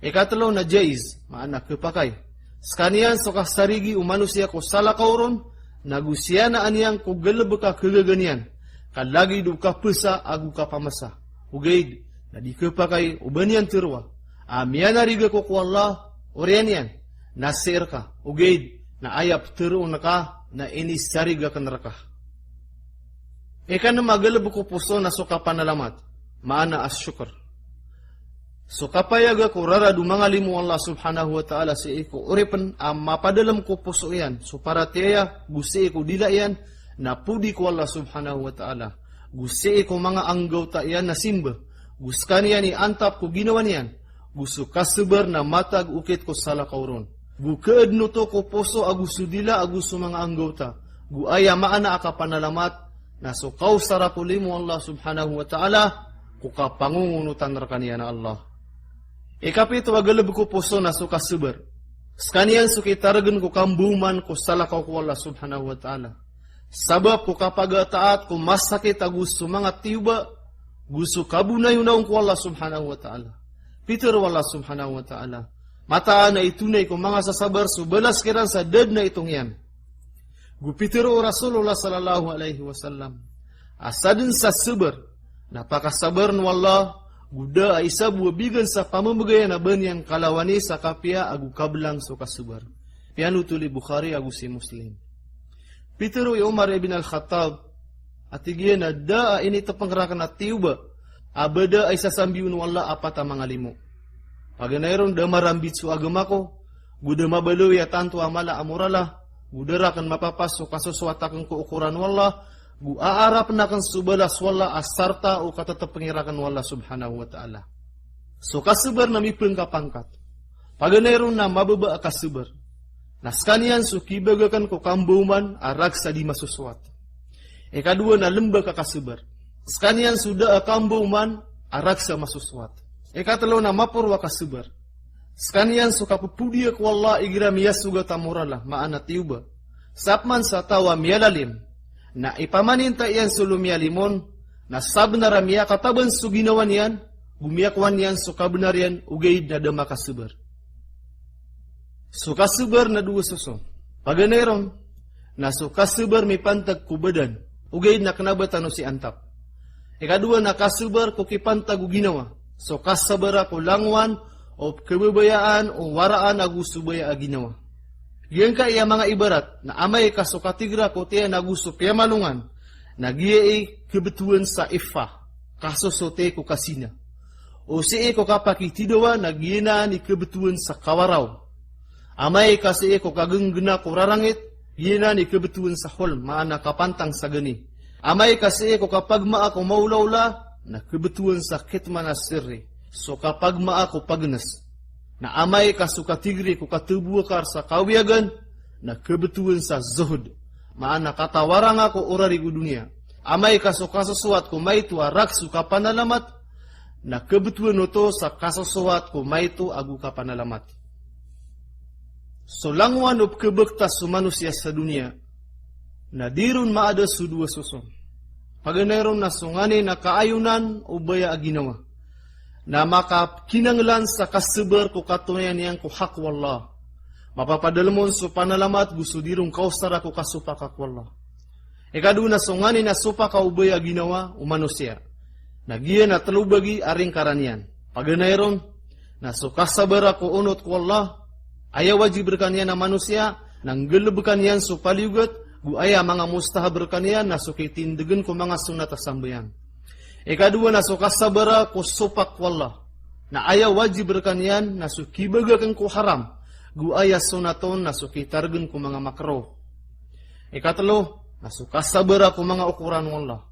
Ikatlo na jaiz, maana kepakay. Skanian sokah sarigi umanusia ko salakauron, nagusya na aniyang ko galabaka kagaganian. Kalagi do ka pesa agu ka pamasa. Ugaid na di kepakay ubanian terwa. Amiana riga ko Allah orianian nasir ka. Ugaid na ayap teru naka na ini sariga ka neraka. Ikan na magalab ko puso na suka panalamat. Maana as syukur. So kapayaga ko raradu mangalimu Allah subhanahu wa ta'ala si iko uripan mapadalam ko puso yan. So para tiya gusi ko dila yan na pudi ko Allah subhanahu wa ta'ala. Gusi ko mga anggaw ta yan na simba. Guskan yan ni antap ko ginawan yan. Gusto kasabar na matag ukit ko sala kauron. Gu keedno to ko puso agusto dila agusto mga anggaw ta. Gu aya maana aka panalamat na so kau sarapulimu Allah subhanahu wa ta'ala kuka pangungunutan rakaniya na Allah. Ikapito agalab ko puso na suka sabar. Skanian sukitaragan ko kambuman ko salakaw ko Allah subhanahu wa ta'ala. Sabab ko kapag taat ko masakit agusto mga tiuba, gusto kabunayunaw ko Allah subhanahu wa ta'ala. Peter Allah subhanahu wa ta'ala. Mataan na itunay ko mga sasabar subalas kiran sa dad na itong yan. Gupitiro Rasulullah sallallahu alaihi wasallam. Asadin sa sabar, napakasabar na Allah, guda ay isa buwabigan sa pamamagayan na banyan kalawani sa kapya agu kablang so kasubar. Piano tuli Bukhari agu si Muslim. Pitero Umar ibn al-Khattab atigyan na daa ini tapangrakan at tiuba abada ay sasambiun wala apat ang mga limo. Paganayron da marambit su agama ko, guda mabalo ya tanto amala amurala, gudara kan mapapas so kasuswatakan ko ukuran wala, gu aarap na kan subalas wala asarta o katatapangirakan wala subhanahu wa ta'ala. So kasubar na mipeng kapangkat. Paganayron na mababa kasubar. Naskanian so kibagakan ko kambuman arak sa di masuswat. Ikadua na lembag kasubar. Skanian sudah kambuman arak sa masuswat. Ikatalo na mapurwa kasubar. Skanian so kapupudia ko Allah igira miyasuga tamurala maana tiuba. Sapman sa tawa miyalalim. Na ipamaninta yan sulumiyalimon, na sabnara miya kataban so ginawan yan, gumiyakwan yan so kabenar yan, ugaid na dama kasubar. So kasubar na dua suso. Paganayron, na so kasubar may pantag kubadan, ugaid na kanabatan si antap. Ikadua na kasubar ko kipantag ginawa, so kasabar ako langwan, o kababayaan, o waraan agusubaya ginawa. Yan ka iya mga ibarat, na amay ka so katigra ko tiya nagusto kaya malungan, nagyay kebetuan sa ifa, kaso sote ko kasina. O siya ko kapakitidawa, nagyena ni kebetuan sa kawaraw. Amay kasi ko kagenggena ko rarangit, yena ni kebetuan sa hol, maana kapantang sa gani. Amay kasi ko kapag maa ko maulawla, na kebetuan sa kitman na sirri. So kapag maa ko pagnas, na amay kasukatigri ko katubukar sa kawiyagan, na kebetuan sa zuhud. Maana katawarang ako orari ko dunia. Amay kasukasusuat ko may tu arak suka panalamat, na kebetuan ito sa kasusuat ko may tu agu ka panalamat. So langwan of kebektas su manusia sa dunia, na dirun maada su dua susun. Paganayron na sungani na kaayunan o baya aginawa. Na makakinanglan sa kasabar ko katunayan niyang ko hak wallah. Mapapadalmon so panalamat gusto dirong kausara ko kasupa kak wallah. Ikadu na sungani na supa ka ubaya ginawa o manusia. Nagiya na talubagi aring karanian. Paganayron na so kasabar ako unot ko wallah. Ayaw wajib berkanian na manusia. Nang gelebkan yan so paliugat. Gu aya mga mustahab berkanian na so kitindigan ko mga sunat asambayan. Ikadua na so kasabara ko supak wallah. Na ayaw wajib berkanian na so kibagakan ko haram. Gu aya sunaton na so kitargan ko mga makro. Ikatlo, na so kasabara ko mga ukuran wallah.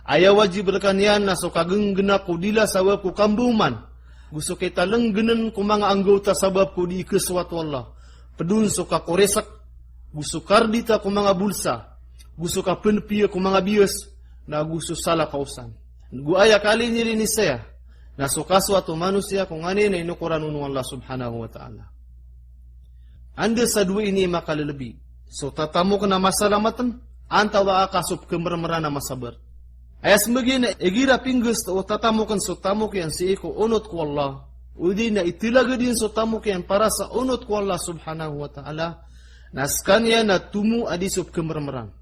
Ayaw wajib berkanian na so kagenggena ko dila sabab ko kambuman. Gusto kita lenggenan ko mga anggota sabab ko di ikeswat wallah. Pedun so kakoresak. Gusto kardita ko mga bulsa. Gusto ka penpia ko mga bias. Na gusto salah kausan. Guaya kali nili ni saya. Na so kaswat manusia kung ani na inukuran unong Allah subhanahu wa ta'ala. Anda sa dua ini makalalabi. So tatamu kena masalah matan, antawa akasup kemermerana masabar. Ayas begini, egira pinggus to tatamu kan so tamu kian si iko unut ku Allah. Udina itilaga din so tamu kian para sa unut ku Allah subhanahu wa ta'ala. Naskanya na tumu adisup kemermeran.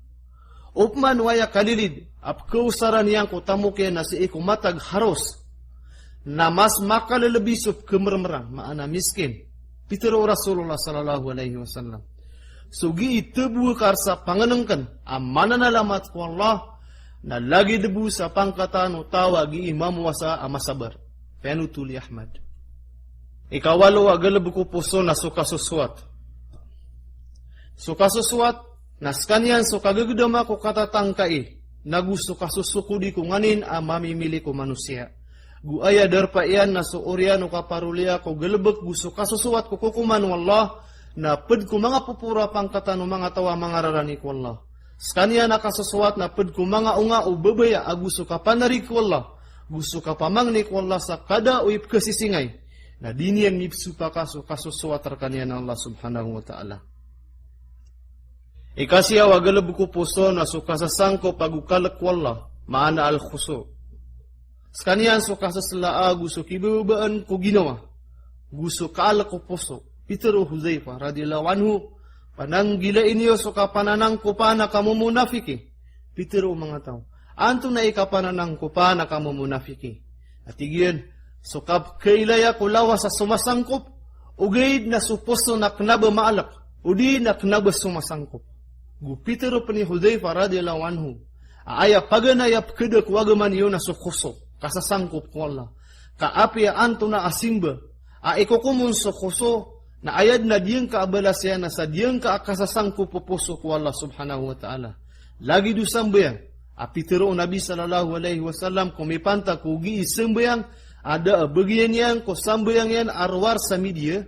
Upman waya kalilid, ap kausaran yang ko tamu kian na si iko matag haros. Na mas makal lebih sup kemermeran, maana miskin. Pitero Rasulullah sallallahu alaihi wasallam. Sugi itebu karsa panganengkan amanan alamat ku Allah. Na lagi debu sa pangkatan utawa gi imam wasa amasabar. Penutuli Ahmad. Ikawalo agalebu ko puso na suka susuat. Suka susuat, naskanyan suka gagudama ko katatangkai. Nagu suka susuku di kunganin mamimili ko manusia. Gu aya darpa iyan na suurian o kaparulia ko galebek gu suka susuat ko kukuman wallah. Na ped ko mga pupura pangkatan o mga tawa mga rarani ko Allah. Skanya nakasusuat na ped ko mga unga o babaya agusto ka panarik ko Allah. Gusto ka pamangni ko Allah sa kada o ipkasisingay. Na diniyang nipsupa kaso kasusuat terkanya na Allah subhanahu wa ta'ala. Ikasya wagalab ko puso na sukasasangko pagukalak ko Allah. Maana al-khuso. Skanya sukasaslaa gusto kibabaan ko ginawa. Gusto kaalak ko puso. Peter o Huzaifa radhiyallahu anhu. Panang gila inyo so kapananang ko pa na kamu munafiki. Peter o mga tao. Anto na ikapananang ko pa na kamu munafiki. At igiyan, so kailaya ko lawa sa sumasangkop. Ugaid na suposo na knaba maalak. Udi na knaba sumasangkop. Gu Peter o pani Huzaifa radhiyallahu anhu. Aaya paganayap kedak wagaman iyo na sukhuso. Kasasangkop ko Allah. Kaapi anto na asimba. Aikokumun sukhuso. Na ayad na diyang kaabalasya na sa diyang kaakasasangko pupuso ko Allah subhanahu wa ta'ala. Lagi do sambayang. Apitero Nabi sallallahu alaihi wasallam kumipanta kugi isambayang. Ada bagian yang ko sambayang yan arwar sa media.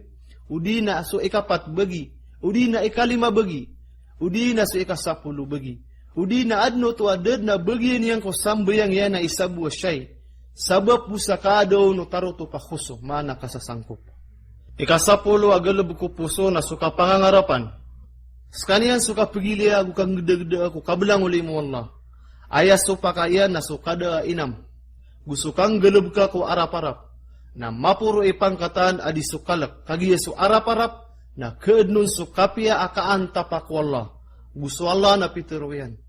Udi na so ikapat bagi. Udi na ikalima bagi. Udi na so ikasapulu bagi. Udi na adno to adad na bagian yang ko sambayang yan na isabu syai. Sabab busa kadaw no taruto pa khuso. Mana kasasangkop. Ikasapulo agalab ko puso na suka pangangarapan. Skanian suka pagili ako kang geda-geda ako kabelang uli mo Allah. Ayas so pakayan na sukada inam. Gusto kang galab ka ko arap-arap. Na mapuro ipangkatan adi sukalak. Kagiya so arap-arap na keednon sukapia akaan tapak Allah. Gusto Allah na pitero yan.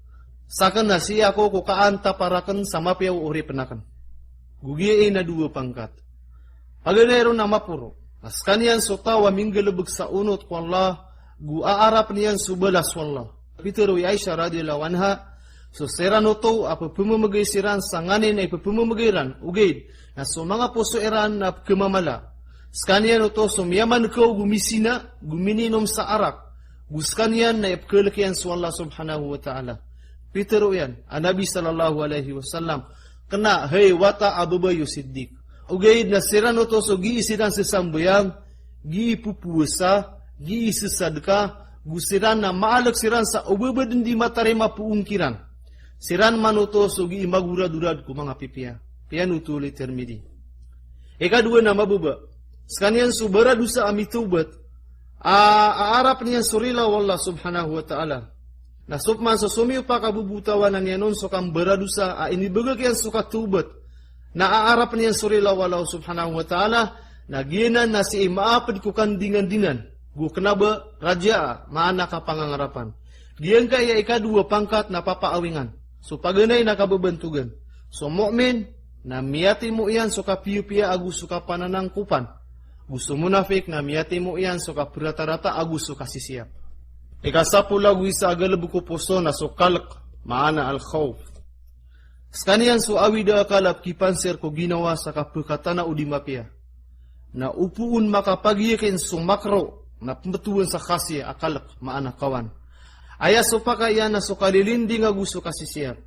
Sakan na siya ko kaan taparakan sa mapiaw uri penakan. Gugiyain na dua pangkat. Paganero na mapuro. Naskanian so tawa minggalabag sa unot ko Allah, guaarap niyan subalas wallah. Pitero Aisha radhiyallahu anha, so serano to, apa pumamagay siran sa nganin ay pumamagayran, ugaid, na so mga puso iran na kumamala. Skanian to, so miyaman ko gumisina, gumininom sa arak, guskanian na ipkalakian sa Allah subhanahu wa ta'ala. Pitero yan, Nabi sallallahu alaihi wasallam, kena, hey wata ababayo siddiq. Ugaid na sirano to so giisiran sa sambayang, giipupuwasa, giisisadka, gusiran na maalak siran sa ubabad hindi matarima puungkiran. Siran manuto so giimagurad-urad ko mga pipia. Pianutuli termidi. Ikadua na mababa. Skanian subaradu sa amitubat, aarap niyan surila wallah subhanahu wa ta'ala. Nasupman so sumiyo pa kabubutawanan yanon so kang baradu sa inibagag yan so katubat. Naaarap niyan surila walaw subhanahu wa ta'ala, naginan na si imaapad ko kandingan-dinan, guknaba raja, maana ka pangangarapan. Diyan kaya ikadua pangkat na papaawingan, so paganay nakababantugan. So mu'min, na miyati mo iyan so kapiyo-piya agus so kapananangkupan. Gusto munafik na miyati mo iyan so kapirata-rata agus so kasisiyap. Ikasapula guisa agalabu ko puso na so kalak, maana al-khawf. Skanian so awida kalap kipanser ko ginawa sa kapukatana o di mapia. Na upuun makapagiyakin so makro na pembetuan sa khasya akalak maana kawan. Ayas so pakayan na so kalilindi nga gusto kasisiyap.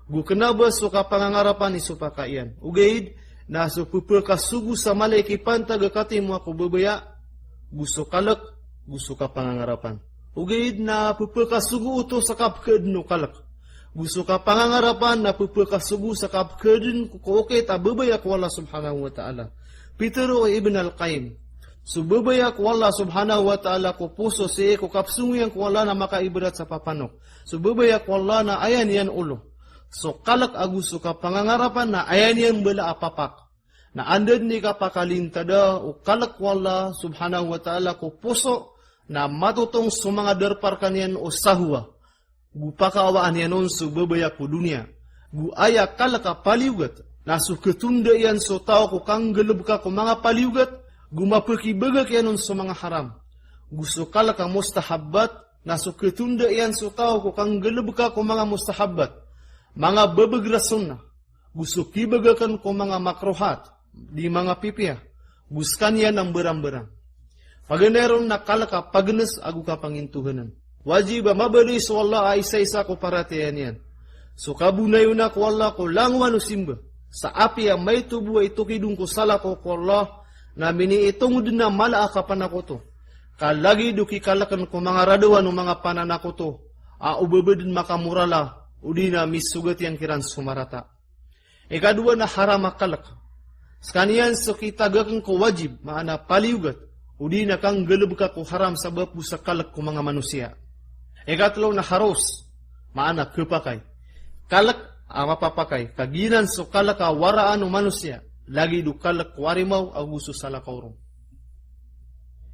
Gukenaba so kapangangarapan ni so pakayan. Ugaid na so pupulkasugu sa malaikipan tagakati mo ako babaya. Gusto kalak, gusto kapangangarapan. Ugaid na pupulkasugu uto sa kapkadno kalak. Gusto ka pangangarapan na pupulkasugu sa kapkadin ko okay ta babaya ko Allah subhanahu wa ta'ala. Pitero Ibn al-Qayyim. Subabaya ko Allah subhanahu wa ta'ala ko puso si ko kapsungi ang ko Allah na makaibarat sa papanok. Subabaya ko Allah na ayan yan ulo. So kalak agusto ka pangangarapan na ayan yan bala apapak. Na andad ni ka pakalintada o kalak ko Allah subhanahu wa ta'ala ko puso na matutong sumanga darpar kanyan o sahwa. Gu pakawaan yan nun subabaya ko dunia. Gu aya kalak ka paliugat. Na su ketunda yan so tao ko kang gelub ka ko mga paliugat. Gumapakibagak yan sa mga haram. Gusto kala ka mustahabbat, na so ketunda yan so tao ko kang galab ka ko mga mustahabbat. Mga babagra sunnah. Gusto kibagakan ko mga makruhat, di mga pipia. Guskan yan ang berang-berang. Paganeron na kala ka pagnes agu ka pangintuhanan. Wajib mabali so Allah ay isa-isa ko paratiyan yan. So kabunayo na ko Allah ko langwan o simba. Sa api ang may tubo ay tukidung ko sala ko Allah, na miniitong din na mala akapan ako to. Kalagi duki kalakan ko mga raduan o mga panan ako to. Ubabadin makamurala, udi na misugat yang kiran sumarata. Ikadua na haram akalak. Sekanian so kitagakan ko wajib, maana paliugat. Udi na kang galab ka ko haram sabab busa kalak ko mga manusia. Ikatlo na haros, maana kepakay. Kalak mapapakai. Kaginan so kalak waraan o manusia. Lagi dukalak warimaw aguso salakaurong.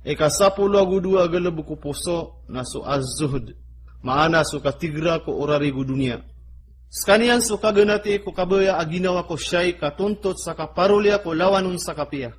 Ikasapulo agudua agalabu ko puso na so az-zuhd. Maana so katigra ko orari gu dunia. Skanian so kaganati ko kabaya aginawa ko siyay katuntot sa kaparulya ko lawanun sa kapia.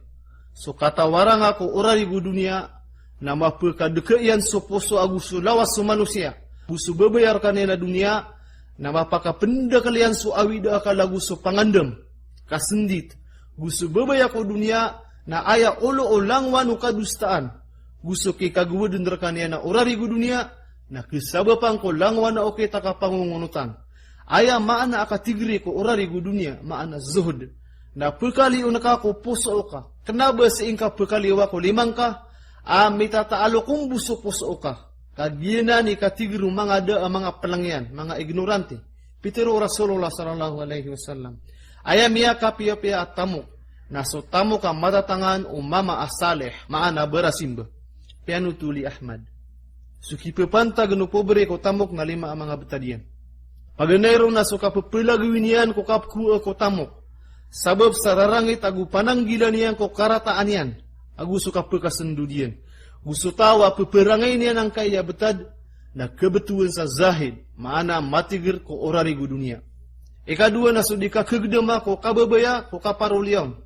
So katawarang ako orari gu dunia na mapakadekaian so puso aguso lawas so manusia. Puso babayar kanina dunia na mapakapenda kalian so awida akalagu so pangandam. Kasendit. Gusto babaya ko dunia na aya olo o langwan o kadustaan. Gusto ki kagawad kaniya na orari ko dunia na kisabapang ko langwan na okay takapangungunutan. Aya maana akatigri ko orari ko dunia maana zuhud. Na pekali unaka ko puso ka. Kenaba sa ingka pekali wako limang ka. Mitataalo kong buso puso ka. Kagina ni katigru mga pelangyan, mga ignorante. Pitero Rasulullah sallallahu alaihi wasallam. Ayam ya kapia-pia at tamuk. Naso tamuk ang matatangan o mama asaleh. Maana berasimba. Pianutuli Ahmad. Sukipapanta gano pobre ko tamuk na lima ang mga betadian. Paganero na so kapapilagawin yan ko kapkua ko tamuk. Sabab sararangit agu pananggilan yan ko karataan yan. Agu so kapakasendudian. Gusto tawa peperangay niyan ang kaya betad na kebetulan sa zahid. Maana matigir ko orari gu dunia. Ikadua na so di ka kagdama ko kababaya ko kaparuliam.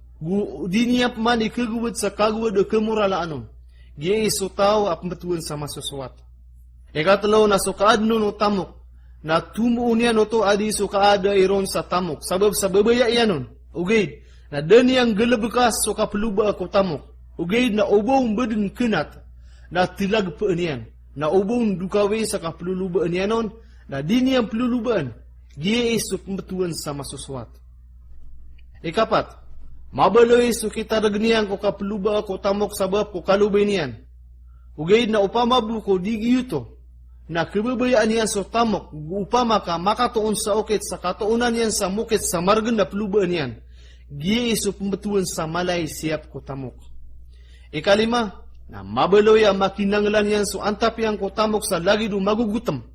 Diniap man ikagawad sa kagawad o kemuralaanon. Giya iso tao at matuan sa masuswat. Ikatalaw na so kaadno no tamok. Na tumuon yan o to adi so kaada iron sa tamok. Sabab sa babaya yanon. Ugaid. Na dani ang galabakas so kapaluba ako tamok. Ugaid na ubong badin kenat. Na tilag paan yan. Na ubong dukawi sa kapalulubaan yanon. Na dini ang pelulubaan. Giya iso pembetuan sa masuswat. Ikapat, mabaloy iso kita ragnian ko kapeluba ko tamok sabab ko kalubay niyan. Ugay na upamabu ko di giyuto. Na kebabayaan niyan so tamok, upama ka makatuon sa ukit sa katuunan niyan sa mukit sa margan na pelubaan niyan. Giya iso pembetuan sa malay siap ko tamok. Ikalima, na mabaloy ang makinanglan niyan so antap yang ko tamok sa lagi do magugutam.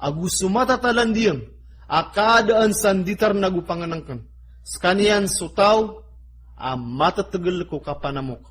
Agus sumatatalan diyang. Akadaan sanditar nagupanganangkan. Sekanian sutaw, matatagal ko kapanamok.